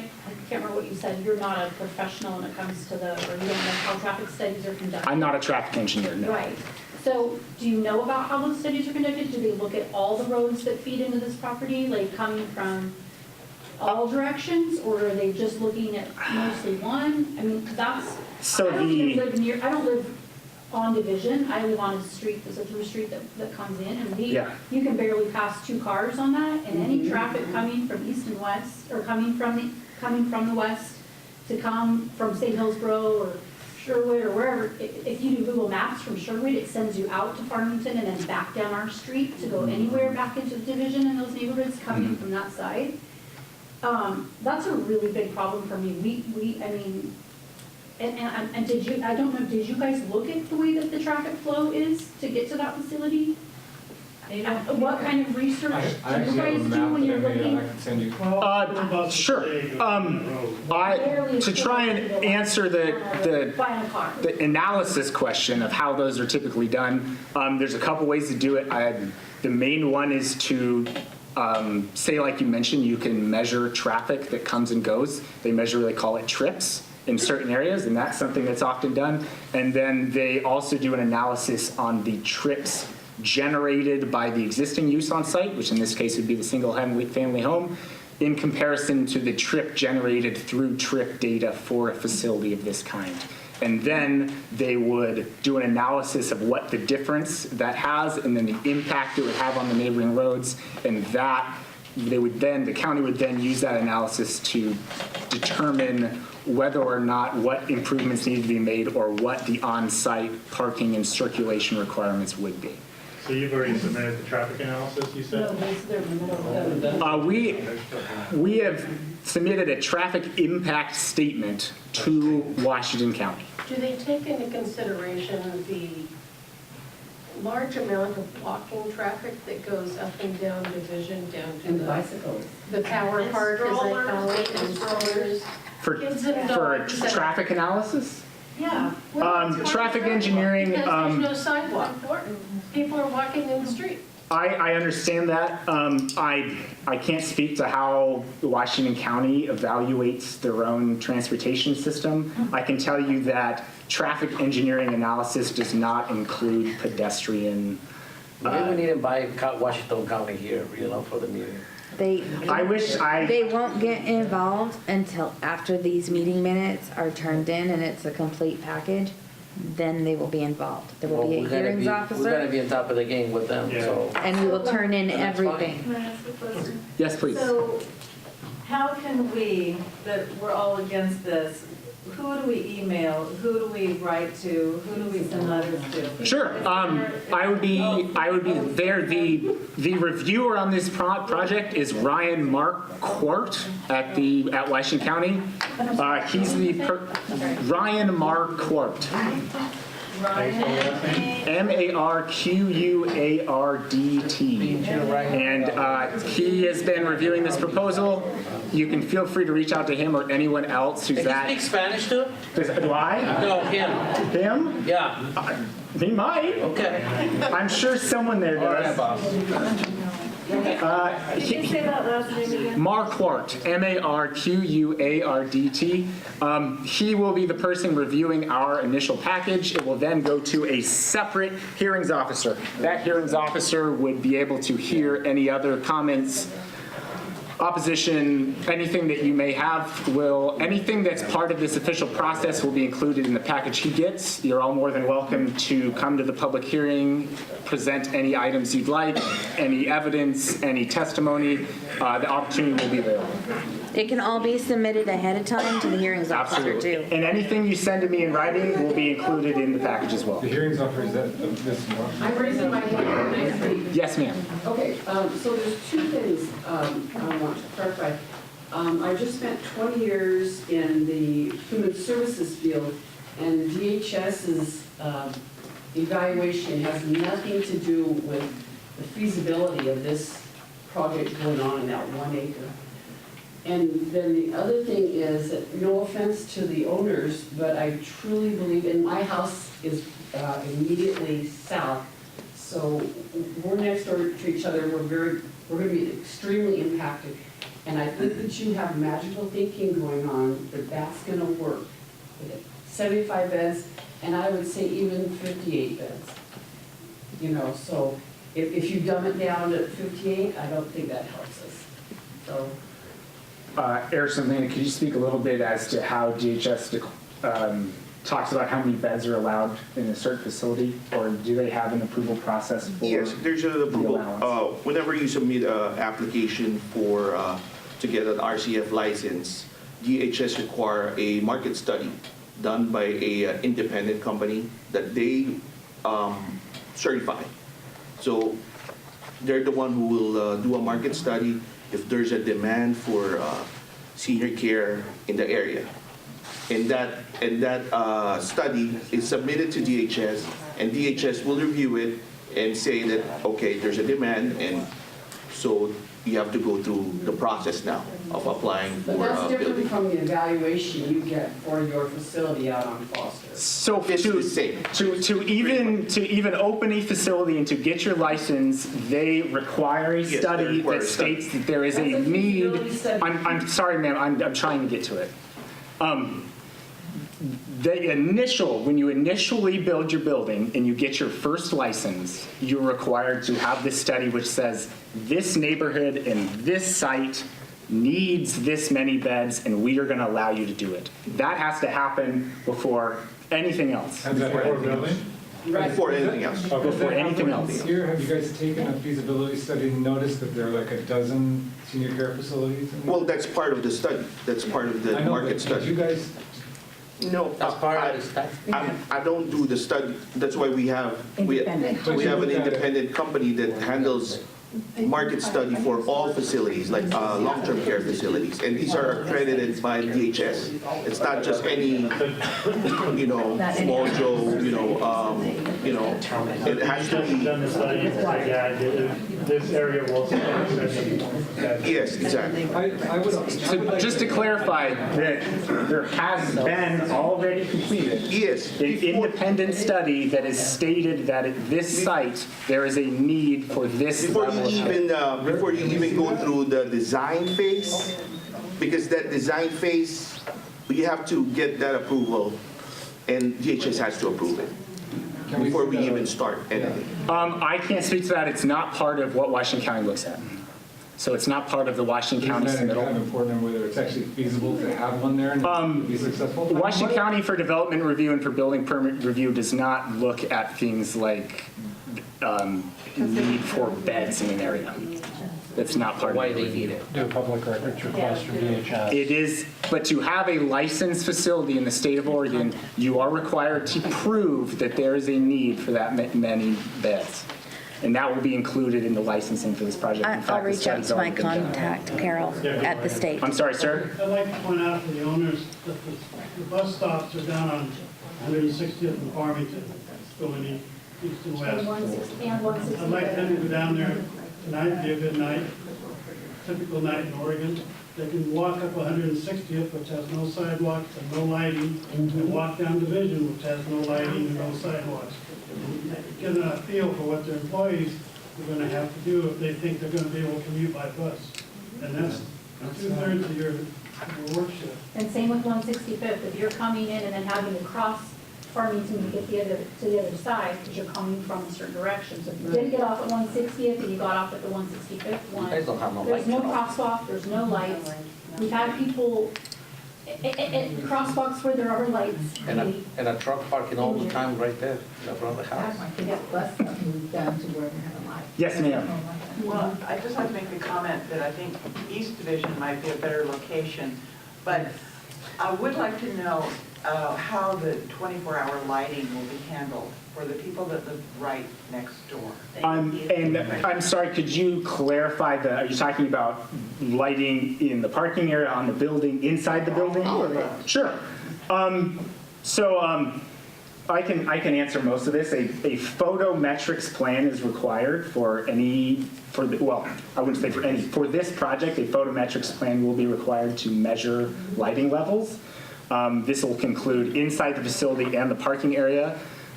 R: can't remember what you said, you're not a professional when it comes to or you don't know how traffic studies are conducted.
D: I'm not a traffic engineer, no.
R: Right. So do you know about how those studies are conducted? Do they look at all the roads that feed into this property, like coming from all directions? Or are they just looking at mostly one? I mean, that's,
D: So
R: I don't even
D: the-
R: live I don't live on Division. I live on a street, there's a through street that comes in, and
D: Yeah.
R: you can barely pass two cars on that, and any traffic coming from east and west, or coming from the west to come from St. Hillsborough or Sherwood or wherever, if you do Google Maps from Sherwood, it sends you out to Farmington and then back down our street to go anywhere back into the division in those neighborhoods coming from that side. That's a really big problem for me. I mean, and did you, I don't know, did you guys look at the way that the traffic flow is to get to that facility? What kind of research
H: I
R: do you
H: actually have a
R: guys do
H: map
R: when
H: that
R: you're
H: I made
R: looking?
H: I can send you.
D: Sure. To try and answer
R: Buying a car.
D: the analysis question of how those are typically done, there's a couple ways to do it. The main one is to say, like you mentioned, you can measure traffic that comes and goes. They call it trips in certain areas, and that's something that's often done. And then they also do an analysis on the trips generated by the existing use on site, which in this case would be the single family home, in comparison to the trip generated through trip data for a facility of this kind. And then they would do an analysis of what the difference that has and then the impact it would have on the neighboring roads, and that the county would then use that analysis to determine whether or not what improvements need to be made or what the on-site parking and circulation requirements would be.
K: So you've already submitted the traffic analysis, you said? We have submitted a traffic impact statement to Washington County.
T: Do they take into consideration the large amount of walking traffic that goes up and down Division, down to
J: And
T: the
J: bicycles.
T: the power park, as they call it, and strollers?
D: For
T: Kids and
D: a
T: dogs.
D: traffic analysis?
T: Yeah.
D: Traffic engineering,
T: Because there's no sidewalk. People are walking in the street.
D: I understand that. I can't speak to how Washington County evaluates their own transportation system. I can tell you that traffic engineering analysis does not include pedestrian.
C: Maybe we need to invite Washington County here, for the meeting.
F: They won't get involved until after these meeting minutes are turned in and it's a complete package. Then they will be involved. There will be a hearings
C: We're
F: officer,
C: gonna be on top of the game with them, so.
F: and we will turn in
C: That's fine.
F: everything.
A: Can I ask a question?
D: Yes, please.
A: So how can we, that we're all against this, who do we email? Who do we write to? Who do we send letters to?
D: Sure. I would be there. The reviewer on this project is Ryan Mark Quart at Washington County. He's Ryan Mark Quart. MarQuardt. And he has been reviewing this proposal. You can feel free to reach out to him or anyone else who's
C: Can
D: at.
C: you speak Spanish too?
D: Do I?
C: No, him.
D: Him?
C: Yeah.
D: He might.
C: Okay.
D: I'm sure someone there
C: All right,
D: does.
C: boss.
A: Did you say that last name again?
D: Marquardt, MarQuardt. He will be the person reviewing our initial package. It will then go to a separate hearings officer. That hearings officer would be able to hear any other comments, opposition, anything that you may have. Anything that's part of this official process will be included in the package he gets. You're all more than welcome to come to the public hearing, present any items you'd like, any evidence, any testimony. The opportunity will be available.
F: It can all be submitted ahead of time to the hearings officer
D: Absolutely.
F: too.
D: And anything you send to me in writing will be included in the package as well.
H: The hearings officer, is that this one?
J: I'm raising my hand. Can I speak?
D: Yes, ma'am.
J: Okay, so there's two things I want to clarify. I just spent 20 years in the human services field, and DHS's evaluation has nothing to do with the feasibility of this project going on in that 1 acre. And then the other thing is that, no offense to the owners, but I truly believe, and my house is immediately south, so we're next door to each other, we're going to be extremely impacted. And I think that you have magical thinking going on, that that's going to work. 75 beds, and I would say even 58 beds. So if you dumb it down to 58, I don't think that helps us. So.
D: Eric Lena, could you speak a little bit as to how DHS talks about how many beds are allowed in a certain facility, or do they have an approval process for?
G: Yes, there's an approval. Whenever you submit an application to get an RCF license, DHS require a market study done by a independent company that they certify. So they're the one who will do a market study if there's a demand for senior care in the area. And that study is submitted to DHS, and DHS will review it and say that, okay, there's a demand, and so you have to go through the process now of applying for
J: But that's
G: a
J: different
G: building.
J: from the evaluation you get for your facility out on Foster.
D: So
G: It's the same.
D: to even open a facility and to get your license, they require a
G: Yes, they
D: study
G: require
D: that
G: a study.
D: states that there is a
J: That's a
D: need.
J: feasibility study.
D: I'm sorry, ma'am, I'm trying to get to it. When you initially build your building and you get your first license, you're required to have this study which says this neighborhood and this site needs this many beds, and we are going to allow you to do it. That has to happen before anything else.
H: Has that
K: Before
H: happened?
K: building?
G: Before anything else.
D: Before anything else.
H: Here, have you guys taken a feasibility study and noticed that there are like a dozen senior care facilities? in there?
G: Well, that's part of the study. That's part of the
H: I know,
G: market
H: but did you
G: study.
H: guys,
G: No,
C: That's part of the study.
G: I don't do the study. That's why we have an independent company that handles market study for all facilities, like long-term care facilities. And these are accredited by DHS. It's not just any, small Joe, it has to be.
K: Done the study, yeah, this area will support.
G: Yes, exactly.
H: I would
D: So
H: like
D: just to clarify, that there has been already completed
G: Yes.
D: an independent study that has stated that at this site, there is a need for this
G: Before
D: level
G: you
D: of care.
G: before you even go through the design phase, because that design phase, you have to get that approval, and DHS has to approve it before we even start anything.
D: I can't speak to that. It's not part of what Washington County looks at. So it's not part of the Washington County
H: Isn't that kind
D: submittal.
H: of important whether it's actually feasible to have one there and be successful?
D: Washington County for development review and for building permit review does not look at things like need for beds in an area. That's not part of
C: Why
D: the
C: they
D: review.
C: need it.
B: Do a public records request from DHS.
D: It is, but to have a licensed facility in the state of Oregon, you are required to prove that there is a need for that many beds. And that will be included in the licensing for this project. In fact,
F: I'll
D: the
F: reach out
D: study's
F: to my
D: already been done.
F: contact, Carol, at the state.
D: I'm sorry, sir?
P: I'd like to point out to the owners that the bus stops are down on 160th and Farmington, going east and west.
R: And 160.
P: I'd like them to go down there tonight, be a good night, typical night in Oregon. They can walk up 160th, which has no sidewalks and no lighting, and walk down Division, which has no lighting and no sidewalks. And get a feel for what their employees are gonna have to do if they think they're gonna be able to commute by bus. And that's 2/3 of your work shift.
R: And same with 165th, if you're coming in and then having to cross Farmington to get to the other side, because you're coming from a certain direction. So if you didn't get off at 160th and you got off at the 165th one,
C: You guys don't have no
R: there's
C: lights
R: no
C: at all.
R: crosswalk, there's no lights. We've had people, at crosswalks where there are lights.
C: And a truck parking all the time right there in front of the house.
D: Yes, ma'am.
U: Well, I just like to make the comment that I think East Division might be a better location, but I would like to know how the 24-hour lighting will be handled for the people that live right next door.
D: And I'm sorry, could you clarify are you talking about lighting in the parking area, on the building, inside the building? Sure. I can answer most of this. A photometrics plan is required for this project, a photometrics plan will be required to measure lighting levels. This will conclude inside the facility and the parking area.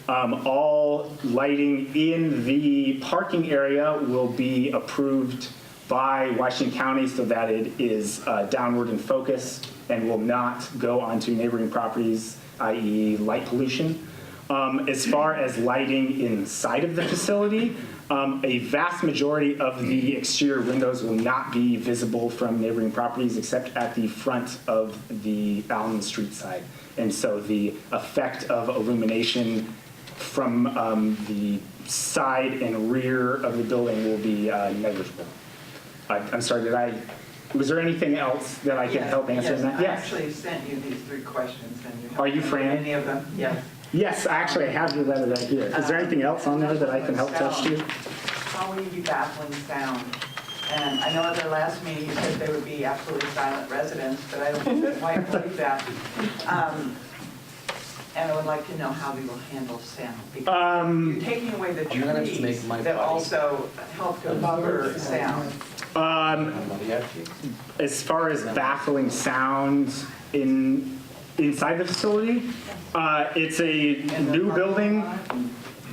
D: All lighting in the parking area will be approved by Washington County so that it is downward in focus and will not go onto neighboring properties, i.e. light pollution. As far as lighting inside of the facility, a vast majority of the exterior windows will not be visible from neighboring properties except at the front of the Allen Street side. And so the effect of illumination from the side and rear of the building will be negligible. I'm sorry, did I Was there anything else that I can help answer in that?
U: I
D: Yes.
U: actually sent you these 3 questions, and you
D: Are you
U: haven't
D: Fran?
U: answered any of them. Yes.
D: Yes, actually, I have your letter right here. Is there anything else on there that I can help test you?
U: How will you be baffling sound? And I know at their last meeting, you said they would be absolutely silent residents, but I don't quite believe that. And I would like to know how we will handle sound. Because you're taking away the
C: I'm gonna have to
U: trees
C: make my
U: that
C: body-
U: also help to buffer sound.
D: As far as baffling sounds inside the facility, it's a new building,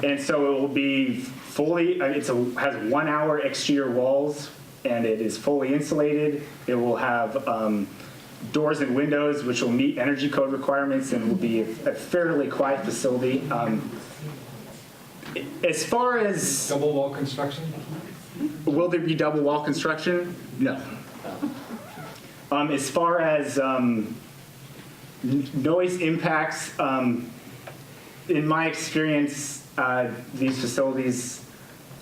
D: and so it will be fully, has 1 hour exterior walls, and it is fully insulated. It will have doors and windows which will meet energy code requirements and will be a fairly quiet facility. As far as...
H: Double wall construction?
D: Will there be double wall construction? No. As far as noise impacts, in my experience, these facilities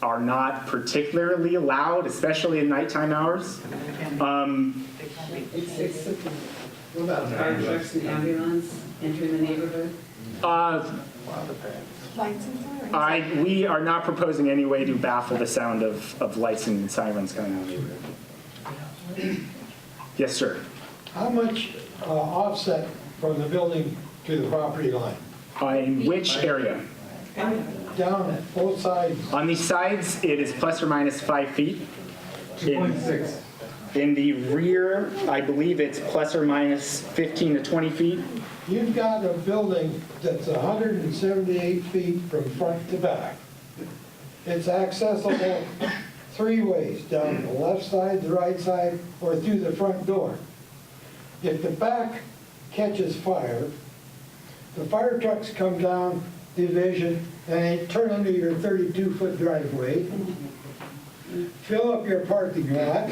D: are not particularly loud, especially in nighttime hours.
J: What about fire trucks and ambulance entering the neighborhood?
D: We are not proposing any way to baffle the sound of lights and sirens coming out of the neighborhood. Yes, sir.
I: How much offset from the building to the property line?
D: In which area?
I: Down both sides.
D: On these sides, it is plus or minus 5 feet.
H: 2.6.
D: In the rear, I believe it's plus or minus 15 to 20 feet.
I: You've got a building that's 178 feet from front to back. It's accessible 3 ways, down the left side, the right side, or through the front door. If the back catches fire, the fire trucks come down Division and they turn into your 32-foot driveway, fill up your parking lot.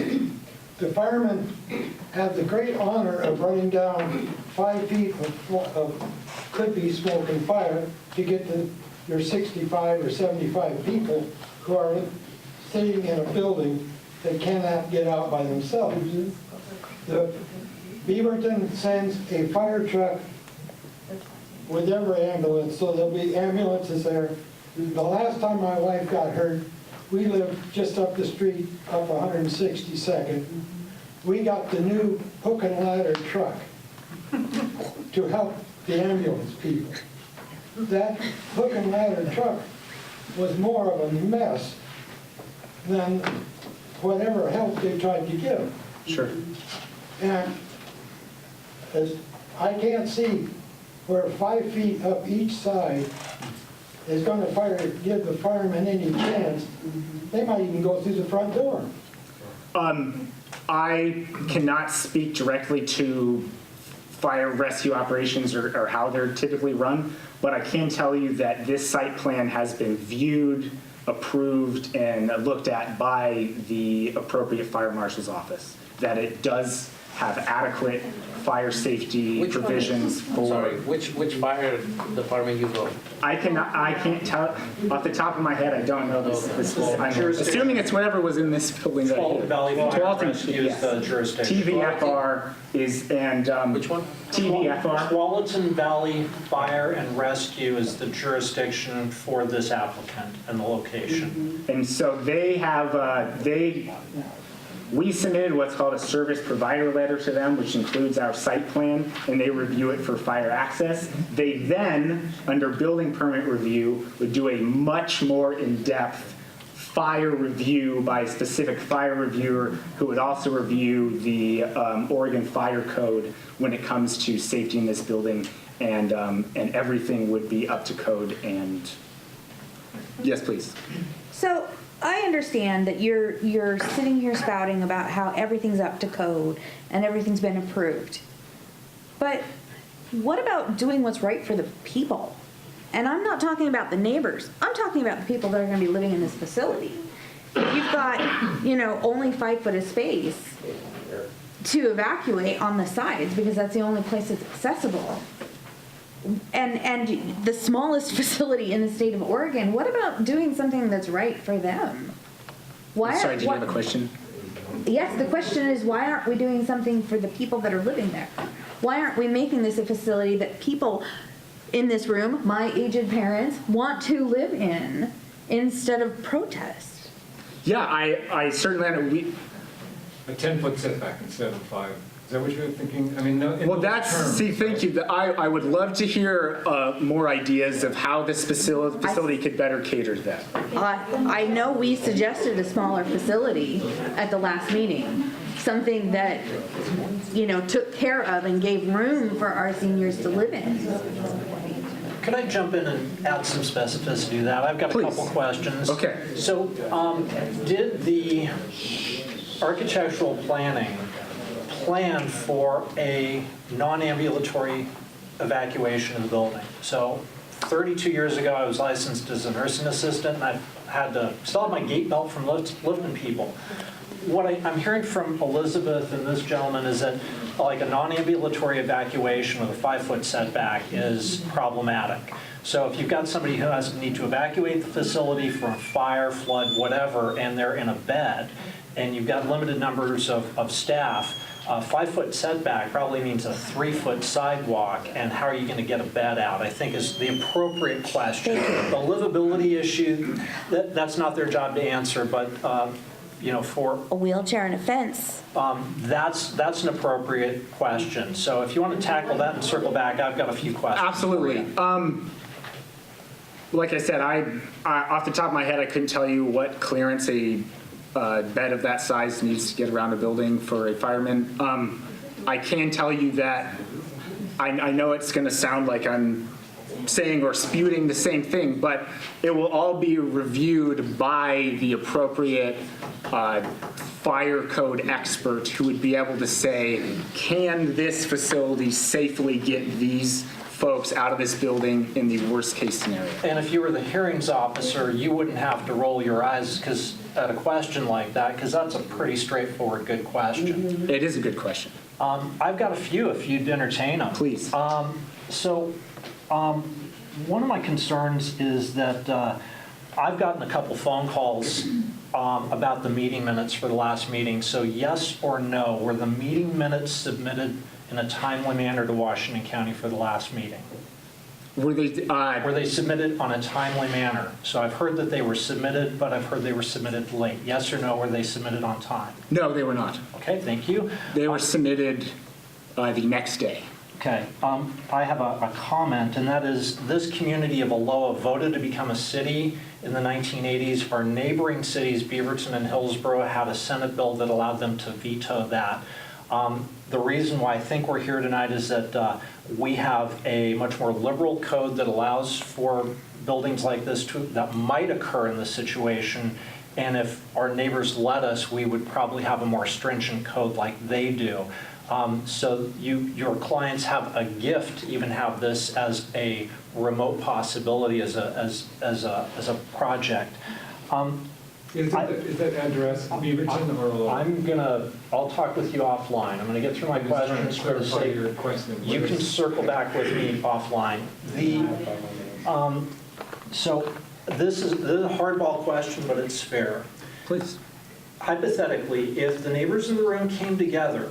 I: The firemen have the great honor of running down 5 feet of could-be smoking fire to get to your 65 or 75 people who are sitting in a building that cannot get out by themselves. The Beaverton sends a fire truck with every ambulance, so there'll be ambulances there. The last time my wife got hurt, we lived just up the street, up 162nd. We got the new hook and ladder truck to help the ambulance people. That hook and ladder truck was more of a mess than whatever help they tried to give.
D: Sure.
I: And as I can't see where 5 feet up each side is going to give the firemen any chance. They might even go through the front door.
D: I cannot speak directly to fire rescue operations or how they're typically run, but I can tell you that this site plan has been viewed, approved, and looked at by the appropriate fire marshal's office, that it does have adequate fire safety provisions for...
C: Sorry, which fire department you go?
D: I can't tell, off the top of my head, I don't know this. I'm assuming it's whatever was in this building right here.
B: Tualatin Valley Fire
D: Tualatin,
B: Rescue is the jurisdiction.
D: TVFR is, and...
C: Which one?
D: TVFR.
B: Tualatin Valley Fire and Rescue is the jurisdiction for this applicant and the location.
D: And so they have, we submitted what's called a service provider letter to them, which includes our site plan, and they review it for fire access. They then, under building permit review, would do a much more in-depth fire review by a specific fire reviewer who would also review the Oregon Fire Code when it comes to safety in this building, and everything would be up to code. And yes, please.
F: So I understand that you're sitting here spouting about how everything's up to code and everything's been approved. But what about doing what's right for the people? And I'm not talking about the neighbors. I'm talking about the people that are going to be living in this facility. You've got, only 5 foot of space to evacuate on the sides because that's the only place that's accessible. And the smallest facility in the state of Oregon, what about doing something that's right for them?
D: Sorry, did you have a question?
F: yes, the question is, why aren't we doing something for the people that are living there? Why aren't we making this a facility that people in this room, my aged parents, want to live in instead of protest?
D: Yeah, I certainly,
H: A 10-foot setback instead of 5. Is that what you're thinking? I mean, no. in
D: well,
H: those
D: that's,
H: terms,
D: see, thank you. I would love to hear more ideas of how this facility could better cater to that.
F: I know we suggested a smaller facility at the last meeting, something that, took care of and gave room for our seniors to live in.
B: Could I jump in and add some specificity to that? I've got a couple questions.
D: Okay.
B: So, did the architectural planning plan for a non-ambulatory evacuation of the building? So 32 years ago, I was licensed as a nursing assistant, and I had to still have my gate belt from lifting people. What I'm hearing from Elizabeth and this gentleman is that like a non-ambulatory evacuation with a 5-foot setback is problematic. So if you've got somebody who need to evacuate the facility from fire, flood, whatever, and they're in a bed, and you've got limited numbers of staff, a 5-foot setback probably means a 3-foot sidewalk, and how are you going to get a bed out, I think is the appropriate question. The livability issue, that's not their job to answer, but for
F: a wheelchair and a fence,
B: that's an appropriate question. So if you want to tackle that and circle back, I've got a few questions.
D: Absolutely. Like I said, I off the top of my head, I couldn't tell you what clearance a bed of that size needs to get around a building for a fireman. I can tell you that I know it's going to sound like I'm saying or spewing the same thing, but it will all be reviewed by the appropriate fire code expert who would be able to say, can this facility safely get these folks out of this building in the worst case scenario?
B: And if you were the hearings officer, you wouldn't have to roll your eyes at a question like that, because that's a pretty straightforward, good question.
D: It is a good question.
B: I've got a few if you'd entertain them.
D: Please.
B: One of my concerns is that I've gotten a couple phone calls about the meeting minutes for the last meeting. So yes or no, were the meeting minutes submitted in a timely manner to Washington County for the last meeting?
D: Were they
B: submitted on a timely manner? So I've heard that they were submitted, but I've heard they were submitted late. Yes or no, were they submitted on time?
D: No, they were not.
B: Okay, thank you.
D: They were submitted the next day.
B: Okay, I have a comment, and that is this community of Aloha voted to become a city in the 1980s. Our neighboring cities, Beaverton and Hillsborough, had a Senate bill that allowed them to veto that. The reason why I think we're here tonight is that we have a much more liberal code that allows for buildings like this that might occur in this situation. And if our neighbors let us, we would probably have a more stringent code like they do. So your clients have a gift, even have this as a remote possibility, as a project.
H: Is that address Beaverton or Aloha?
B: I'll talk with you offline. I'm gonna get through my questions for the sake. You can circle back with me offline. So this is a hardball question, but it's fair.
D: Please.
B: Hypothetically, if the neighbors in the room came together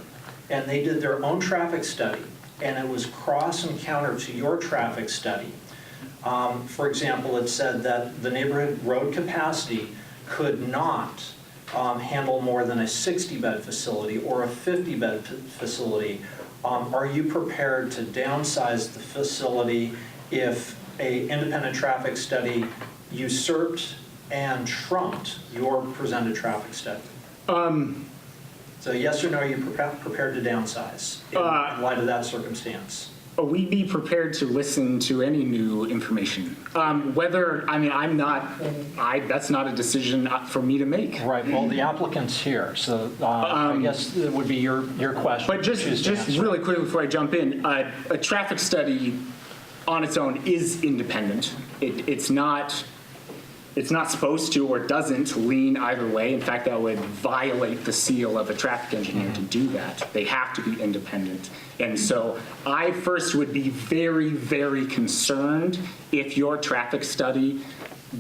B: and they did their own traffic study, and it was cross and counter to your traffic study. For example, it said that the neighborhood road capacity could not handle more than a 60-bed facility or a 50-bed facility. Are you prepared to downsize the facility if an independent traffic study usurped and trumped your presented traffic study? So yes or no, are you prepared to downsize in light of that circumstance?
D: We'd be prepared to listen to any new information. That's not a decision for me to make.
B: Right, well, the applicant's here, so I guess it would be your question.
D: But just really quickly before I jump in, a traffic study on its own is independent. It's not supposed to or doesn't lean either way. In fact, that would violate the seal of a traffic engineer to do that. They have to be independent. And so I first would be very, very concerned if your traffic study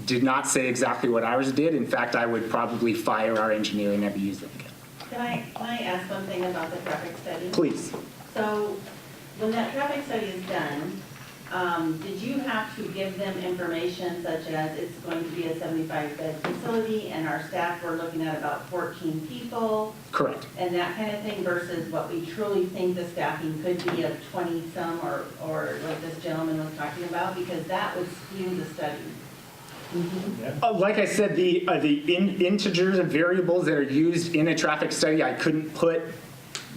D: did not say exactly what ours did. In fact, I would probably fire our engineer and never use them again.
M: Can I ask one thing about the traffic study?
D: Please.
M: So when that traffic study is done, did you have to give them information such as it's going to be a 75-bed facility and our staff were looking at about 14 people?
D: Correct.
M: And that kind of thing versus what we truly think the staffing could be of 20-some or like this gentleman was talking about? Because that would skew the study.
D: Like I said, the integers and variables that are used in a traffic study, I couldn't put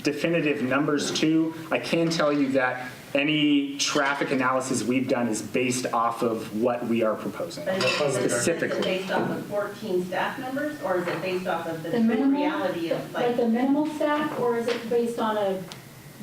D: definitive numbers to. I can tell you that any traffic analysis we've done is based off of what we are proposing,
M: But is it
D: specifically.
M: based off of 14 staff members or is it based off of the
R: The
M: true
R: minimal,
M: reality of
R: like the minimal staff, or is it based on a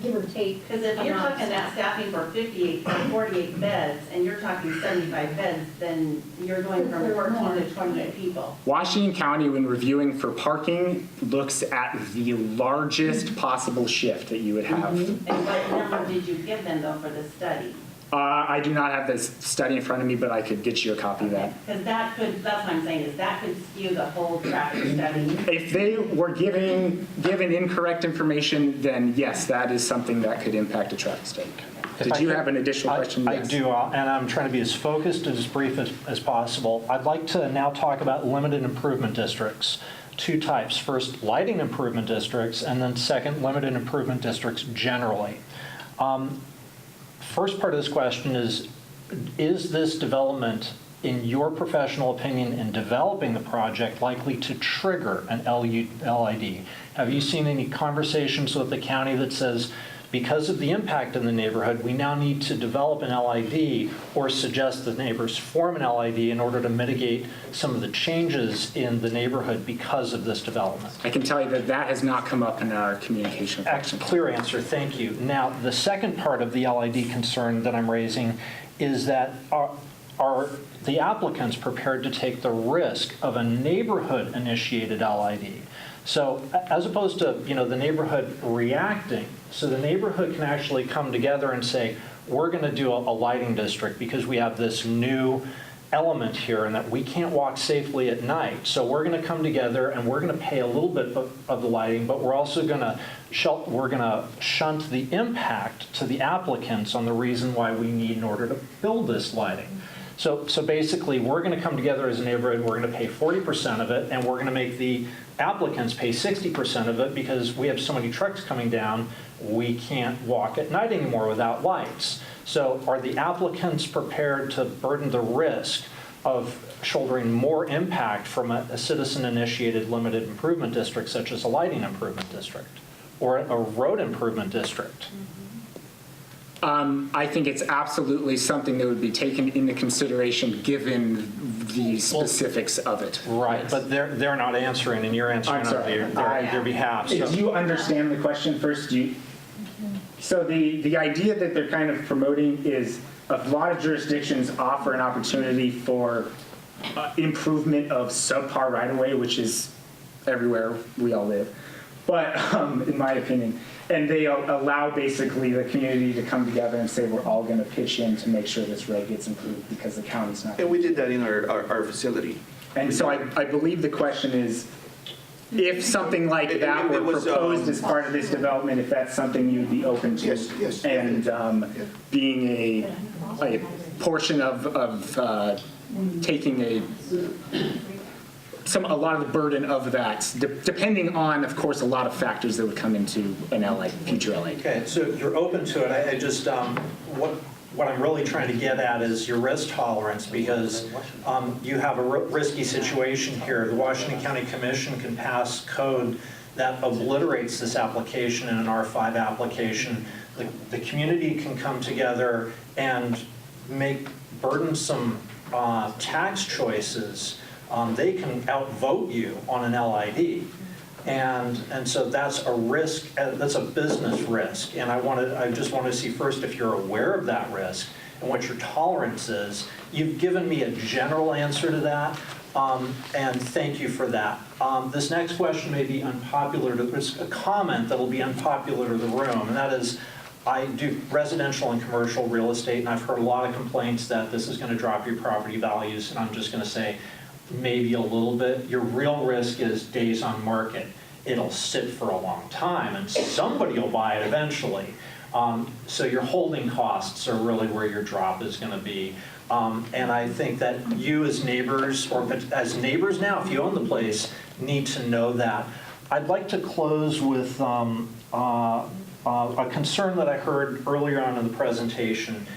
R: give or take?
M: Because if you're
R: amount of
M: talking that
R: staff?
M: staffing for 58, or 48 beds, and you're talking 75 beds, then you're going from 14 to 28 people.
D: Washington County, when reviewing for parking, looks at the largest possible shift that you would have.
M: And what number did you give them though for the study?
D: I do not have this study in front of me, but I could get you a copy of that.
M: Because that could, that's what I'm saying, is that could skew the whole traffic study.
D: If they were given incorrect information, then yes, that is something that could impact a traffic study. Did you have an additional question?
B: I
D: Yes.
B: do, and I'm trying to be as focused and as brief as possible. I'd like to now talk about limited improvement districts. Two types. First, lighting improvement districts, and then second, limited improvement districts generally. First part of this question is this development, in your professional opinion, in developing the project, likely to trigger an LID? Have you seen any conversations with the county that says, because of the impact in the neighborhood, we now need to develop an LID or suggest the neighbors form an LID in order to mitigate some of the changes in the neighborhood because of this development?
D: I can tell you that that has not come up in our communication.
B: Clear answer, thank you. Now, the second part of the LID concern that I'm raising is that are the applicants prepared to take the risk of a neighborhood-initiated LID? So as opposed to, the neighborhood reacting, so the neighborhood can actually come together and say, we're going to do a lighting district because we have this new element here and that we can't walk safely at night. So we're going to come together and we're going to pay a little bit of the lighting, but we're also going to shunt the impact to the applicants on the reason why we need in order to build this lighting. So basically, we're going to come together as a neighborhood, we're going to pay 40% of it, and we're going to make the applicants pay 60% of it because we have so many trucks coming down, we can't walk at night anymore without lights. So are the applicants prepared to burden the risk of shouldering more impact from a citizen-initiated limited improvement district such as a lighting improvement district or a road improvement district?
D: I think it's absolutely something that would be taken into consideration given the specifics of it.
B: Right, but they're not answering, and you're answering on their behalf.
D: Do you understand the question first? So the idea that they're kind of promoting is a lot of jurisdictions offer an opportunity for improvement of subpar right-of-way, which is everywhere we all live, but in my opinion. And they allow basically the community to come together and say, we're all going to pitch in to make sure this road gets improved because the county's not.
G: And we did that in our facility.
D: And so I believe the question is, if something like that were proposed as part of this development, if that's something you'd be open to.
G: Yes.
D: And being a portion of taking a lot of the burden of that, depending on, of course, a lot of factors that would come into an future LA.
B: Okay, so you're open to it. I just, what I'm really trying to get at is your risk tolerance, because you have a risky situation here. The Washington County Commission can pass code that obliterates this application in an R5 application. The community can come together and make burdensome tax choices. They can outvote you on an LID. And so that's a risk, that's a business risk. And I just want to see first if you're aware of that risk and what your tolerance is. You've given me a general answer to that, and thank you for that. This next question may be unpopular, it's a comment that will be unpopular to the room, and that is, I do residential and commercial real estate, and I've heard a lot of complaints that this is going to drop your property values, and I'm just going to say, maybe a little bit. Your real risk is days on market. it'll sit for a long time and somebody will buy it eventually. So your holding costs are really where your drop is going to be. And I think that you as neighbors, or as neighbors now, if you own the place, need to know that. I'd like to close with a concern that I heard earlier on in the presentation.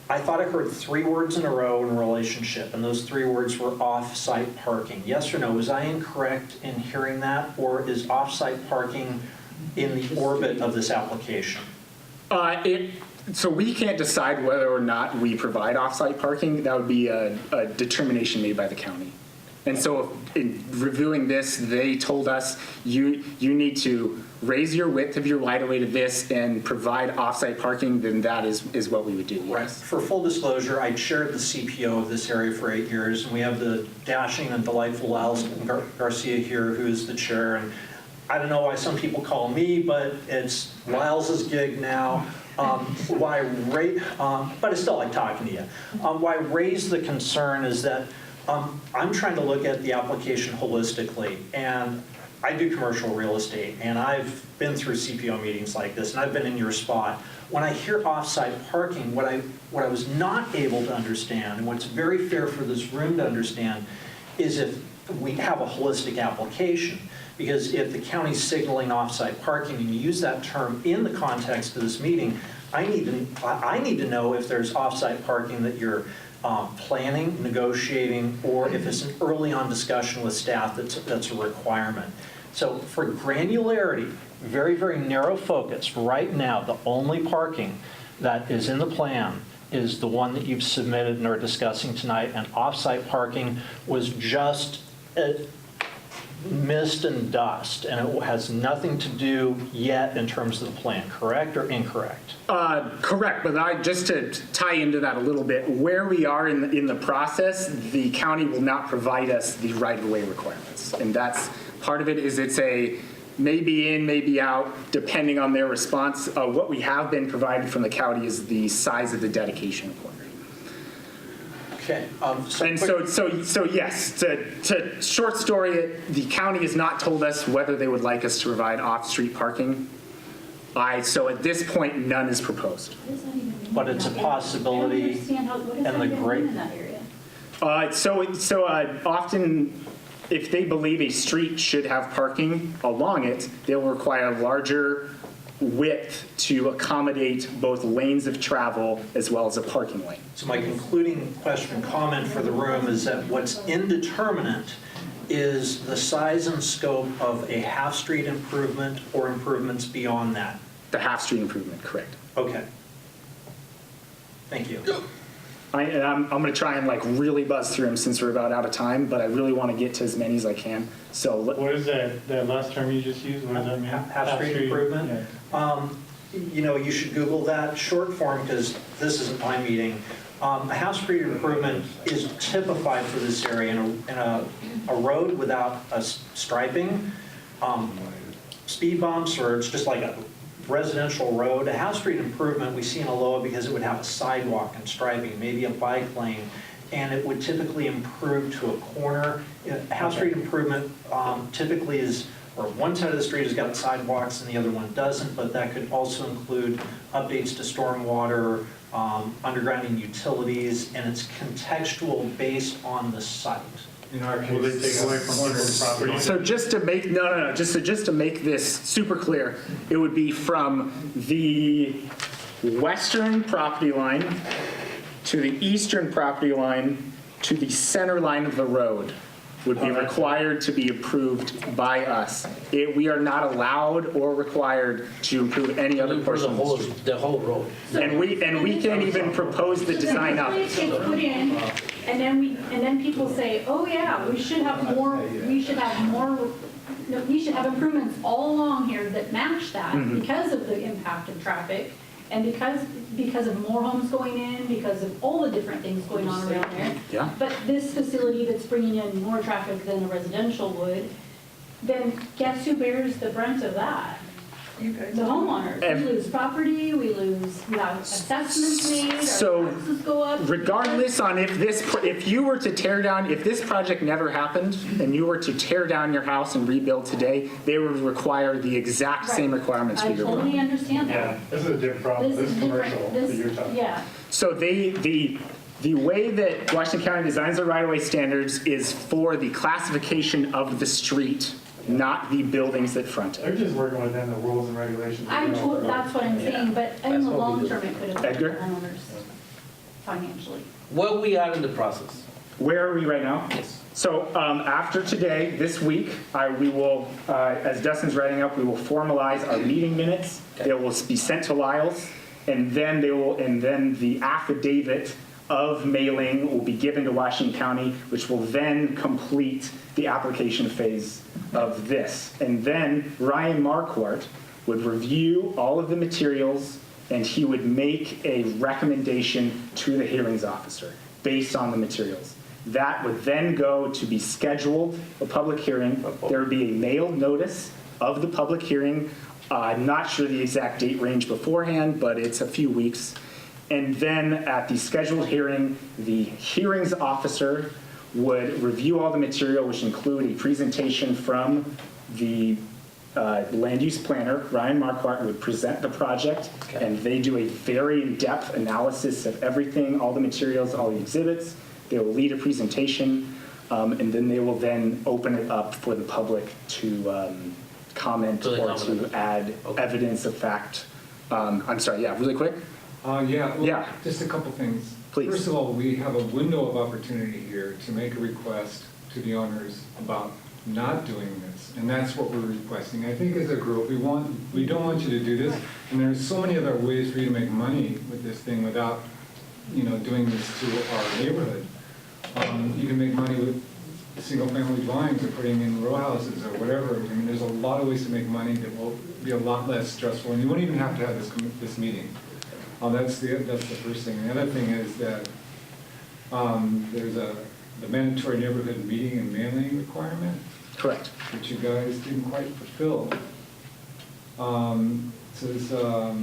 B: I thought I heard 3 words in a row in relationship, and those 3 words were off-site parking. Yes or no? Was I incorrect in hearing that, or is off-site parking in the orbit of this application?
D: So we can't decide whether or not we provide off-site parking. That would be a determination made by the county. And so in reviewing this, they told us you need to raise your width of your right-of-way to this and provide off-site parking, then that is what we would do,
B: Right.
D: yes.
B: For full disclosure, I chaired the CPO of this area for 8 years, and we have the dashing and delightful Lyles Garcia here, who is the chair. And I don't know why some people call me, but it's Lyles's gig now. But I still like talking to you. Why I raise the concern is that I'm trying to look at the application holistically, and I do commercial real estate, and I've been through CPO meetings like this, and I've been in your spot. When I hear off-site parking, what I was not able to understand, and what's very fair for this room to understand, is if we have a holistic application. Because if the county's signaling off-site parking, and you use that term in the context of this meeting, I need to know if there's off-site parking that you're planning, negotiating, or if it's an early on discussion with staff that's a requirement. So for granularity, very, very narrow focus, right now, the only parking that is in the plan is the one that you've submitted and are discussing tonight, and off-site parking was just mist and dust, and it has nothing to do yet in terms of the plan, correct or incorrect?
D: Correct, but just to tie into that a little bit, where we are in the process, the county will not provide us the right-of-way requirements. And that's part of it, is it's a maybe in, maybe out, depending on their response. What we have been provided from the county is the size of the dedication required.
B: Okay.
D: So yes, to short story it, the county has not told us whether they would like us to provide off-street parking. So at this point, none is proposed.
B: But it's a possibility, and the great.
D: Often, if they believe a street should have parking along it, they'll require larger width to accommodate both lanes of travel as well as a parking lane.
B: So my concluding question, comment for the room is that what's indeterminate is the size and scope of a half-street improvement or improvements beyond that.
D: The half-street improvement, correct.
B: Okay. Thank you.
D: I'm going to try and really buzz through them since we're about out of time, but I really want to get to as many as I can. So
K: what is that last term you just used? What does that mean?
B: Half-street improvement?
K: Yeah.
B: You should Google that short form, because this isn't my meeting. A half-street improvement is typified for this area in a road without a striping, speed bumps, or it's just like a residential road. A house street improvement we see in Aloha because it would have a sidewalk and striping, maybe a bike lane, and it would typically improve to a corner. A house street improvement typically is, or one side of the street has got sidewalks and the other one doesn't, but that could also include updates to stormwater, undergrounding utilities, and it's contextual based on the site.
K: In our case, will they take away from people's property?
D: So just to make just to make this super clear, it would be from the western property line to the eastern property line to the center line of the road would be required to be approved by us. We are not allowed or required to improve any other portion of the street.
C: The whole road.
D: And we can't even propose the design up.
R: It's put in, and then people say, oh yeah, we should have improvements all along here that match that because of the impact of traffic and because of more homes going in, because of all the different things going on around there.
D: Yeah.
R: But this facility that's bringing in more traffic than a residential would, then guess who bears the brunt of that? the homeowners. We lose property, we lose, without assessments made,
D: So,
R: our taxes go up.
D: regardless on if you were to tear down, if this project never happened and you were to tear down your house and rebuild today, they would require the exact same requirements for
R: I
D: your
R: totally
D: road.
R: understand that.
K: Yeah, this is a different problem,
R: This
K: this
R: is
K: commercial
R: different,
K: that you're talking.
R: yeah.
D: So the way that Washington County designs their right-of-way standards is for the classification of the street, not the buildings that front it.
K: They're just working within the rules and regulations.
R: That's what I'm saying, but in the long term, it could affect
D: Edgar?
R: the homeowners financially.
C: Where we are in the process?
D: Where are we right now?
C: Yes.
D: So after today, this week, we will, as Dustin's writing up, we will formalize our meeting minutes. They will be sent to Lyles, and then the affidavit of mailing will be given to Washington County, which will then complete the application phase of this. And then Ryan Marquardt would review all of the materials, and he would make a recommendation to the hearings officer based on the materials. That would then go to be scheduled a public hearing. There would be a mailed notice of the public hearing. I'm not sure the exact date range beforehand, but it's a few weeks. And then at the scheduled hearing, the hearings officer would review all the material, which include a presentation from the land use planner. Ryan Marquardt would present the project, and they do a very in-depth analysis of everything, all the materials, all the exhibits. They will lead a presentation, and then they will then open it up for the public to comment or to add evidence of fact. I'm sorry, yeah, really quick?
H: Yeah, just a couple things.
D: Please.
H: First of all, we have a window of opportunity here to make a request to the owners about not doing this, and that's what we're requesting. I think as a group, we don't want you to do this, and there's so many other ways for you to make money with this thing without, doing this to our neighborhood. You can make money with single-family dwellings or putting in row houses or whatever. I mean, there's a lot of ways to make money that will be a lot less stressful, and you won't even have to have this meeting. That's the first thing. The other thing is that there's the mandatory neighborhood meeting and mailing requirement.
D: Correct.
H: Which you guys didn't quite fulfill. So there's a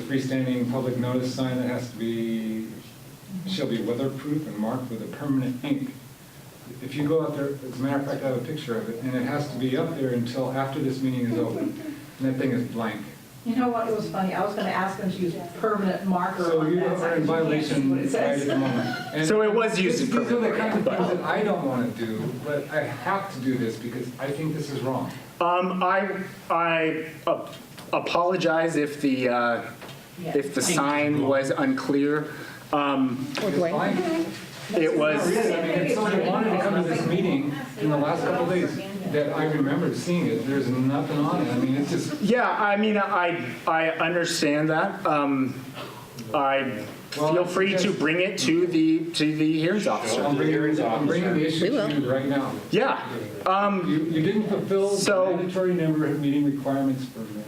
H: freestanding public notice sign that shall be weatherproof and marked with a permanent ink. If you go out there, as a matter of fact, I have a picture of it, and it has to be up there until after this meeting is over. And that thing is blank.
L: You know what, it was funny, I was gonna ask them to use permanent marker
H: So
L: on
H: you
L: that.
H: are in violation right at the moment. And
D: So it was used in
H: These are the kind of
D: permanent,
H: things that I don't want to do, but I have to do this because I think this is wrong.
D: I apologize if the sign was unclear. It was.
H: I mean, if somebody wanted to come to this meeting in the last couple of days, that I remembered seeing it, there's nothing on it. I mean, it's just.
D: Yeah, I mean, I understand that. Feel free to bring it to the hearings officer.
H: I'm bringing the issue to you right now.
D: Yeah.
H: You didn't fulfill the mandatory neighborhood meeting requirements for me.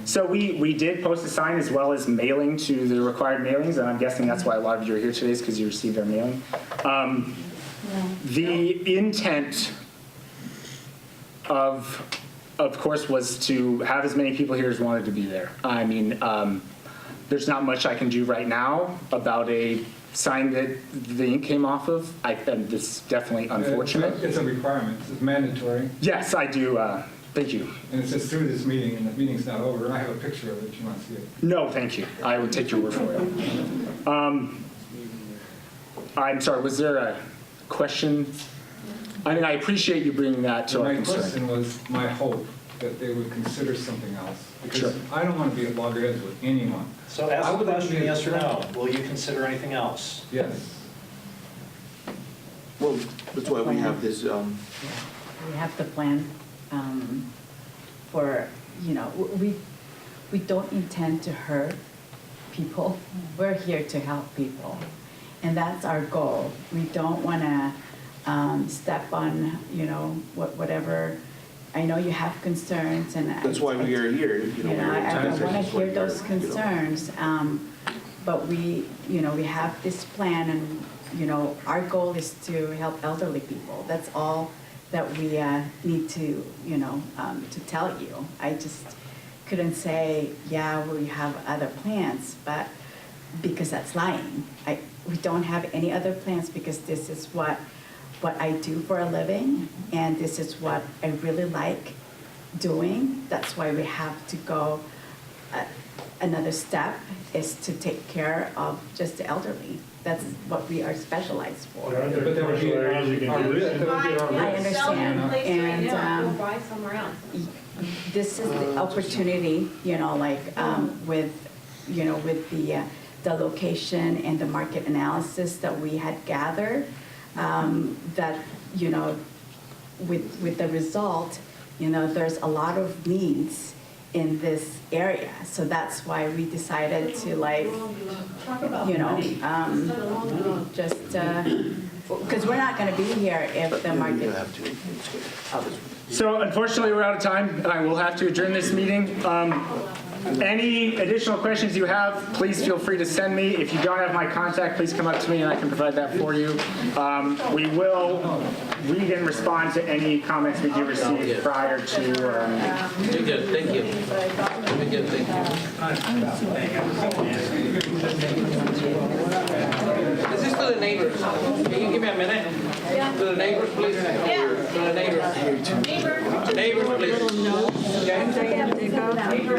D: So we did post a sign as well as mailing to the required mailings, and I'm guessing that's why a lot of you are here today is because you received our mailing. The intent of course, was to have as many people here as wanted to be there. I mean, there's not much I can do right now about a sign that the ink came off of. And it's definitely unfortunate.
H: It's a requirement. It's mandatory.
D: Yes, I do. Thank you.
H: And it says through this meeting, and the meeting's not over. And I have a picture of it if you want to see it.
D: No, thank you. I would take your word for it. I'm sorry, was there a question? I mean, I appreciate you bringing that to our concern.
H: My question was my hope that they would consider something else. Because
D: Sure.
H: I don't want to be at loggerheads with anyone.
B: So ask the question, yes or no. Will you consider anything else?
H: Yes.
G: Well, that's why we have this,
E: We have the plan for, we don't intend to hurt people. We're here to help people. And that's our goal. We don't want to step on, whatever. I know you have concerns and.
G: that's why we are here.
E: I want to hear those concerns. But we have this plan and, our goal is to help elderly people. That's all that we need to, to tell you. I just couldn't say, yeah, we have other plans, but because that's lying. We don't have any other plans because this is what I do for a living, and this is what I really like doing. That's why we have to go. Another step is to take care of just the elderly. That's what we are specialized for.
K: But that would be our
E: I understand, and
T: Go buy somewhere else.
E: this is the opportunity, with the location and the market analysis that we had gathered, that, with the result, there's a lot of needs in this area. So that's why we decided to because we're not going to be here if the market.
D: So unfortunately, we're out of time, and I will have to adjourn this meeting. Any additional questions you have, please feel free to send me. If you don't have my contact, please come up to me and I can provide that for you. We will read and respond to any comments we do receive prior to.
C: You're good, thank you. You're good, thank you. This is to the neighbors. Can you give me a minute? To the neighbors, please. To the neighbors. Neighbors, please. Okay.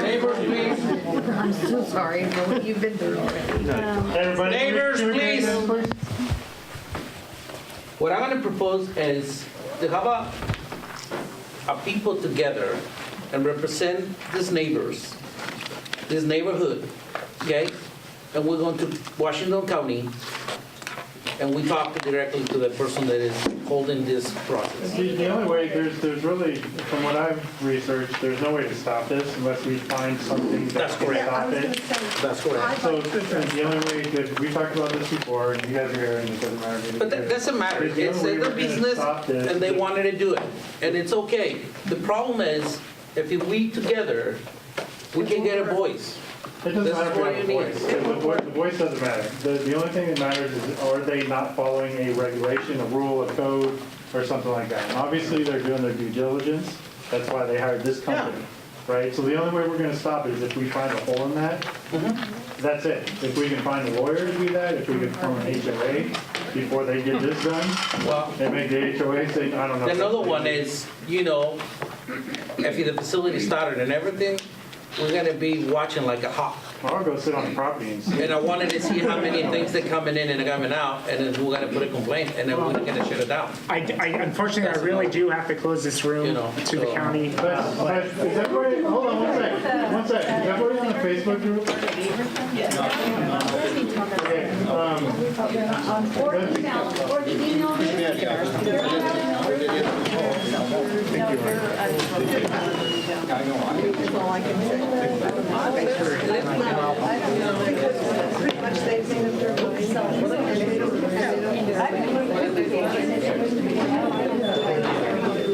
C: Neighbors, please.
F: I'm so sorry for what you've been through already.
C: Neighbors, please. What I'm going to propose is to have a people together and represent these neighbors, this neighborhood, okay? And we're going to Washington County, and we talk directly to the person that is holding this process.
K: The only way, there's really, from what I've researched, there's no way to stop this unless we find something that
C: That's
K: can
C: correct.
K: stop it.
C: That's correct.
K: So the only way, that we talked about this before, and you guys are here, and it doesn't matter.
C: But that doesn't matter.
K: The
C: It's
K: only way
C: their
K: we're gonna
C: business,
K: stop this-
C: and they wanted to do it, and it's okay. The problem is, if we together, we can get a voice.
K: It doesn't
C: This is
K: matter if we
C: what
K: have a
C: you
K: voice.
C: need.
K: The voice doesn't matter. The only thing that matters is, are they not following a regulation, a rule, a code, or something like that? And obviously, they're doing their due diligence. That's why they hired this company, right? So the only way we're gonna stop it is if we find a hole in that. That's it. If we can find a lawyer to do that, if we can form an HOA before they get this done,
C: Well,
K: and make the HOA say, I don't know.
C: another one is, if the facility started and everything, we're gonna be watching like a hawk.
K: I'll go sit on the property and see.
C: And I wanted to see how many things that coming in and coming out, and then we're gonna put a complaint, and then we're gonna shut it down.
D: Unfortunately, I really do have to close this room to the county.
K: Is everybody, hold on one second. Is everybody on the Facebook group?
L: Pretty much they've made up their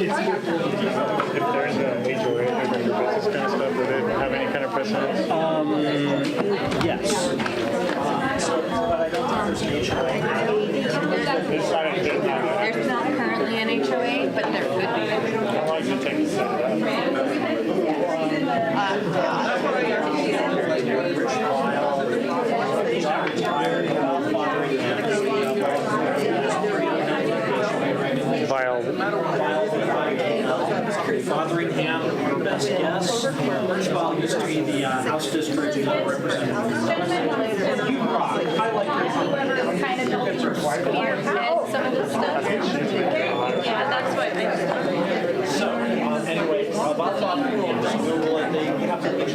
K: If there's a HOA, like under business kind of stuff, would it have any kind of precedence?
B: Yes. But I don't think there's an HOA.
F: There's not currently an HOA, but there could be.
K: How long does it take to set it
B: Fotheringham, our best guess. Birchville used to be the House District Representative. I like
R: Whoever kind of helped spearhead some of this stuff. Yeah, that's what I.
B: So, anyway, about Fotheringham, they have to make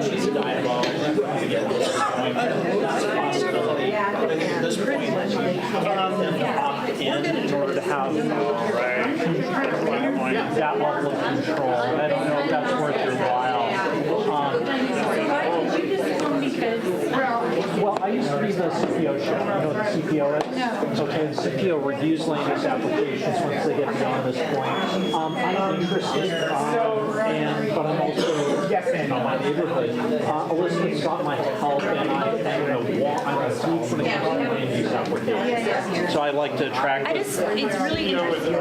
B: she's a dialogue to get this going. Possibility. I think at this point, have them opt in order to have that level of control. I don't know if that's worth your while. Well, I used to be the CPO show. You know what the CPO is? No. Okay, the CPO reviews land use applications once they get beyond this point. I'm interested, but I'm also in my neighborhood. Elizabeth's got my help, and I'm a geek when it comes to land use applications.
F: Yeah.
B: So I like to track.
F: I just, it's really interesting.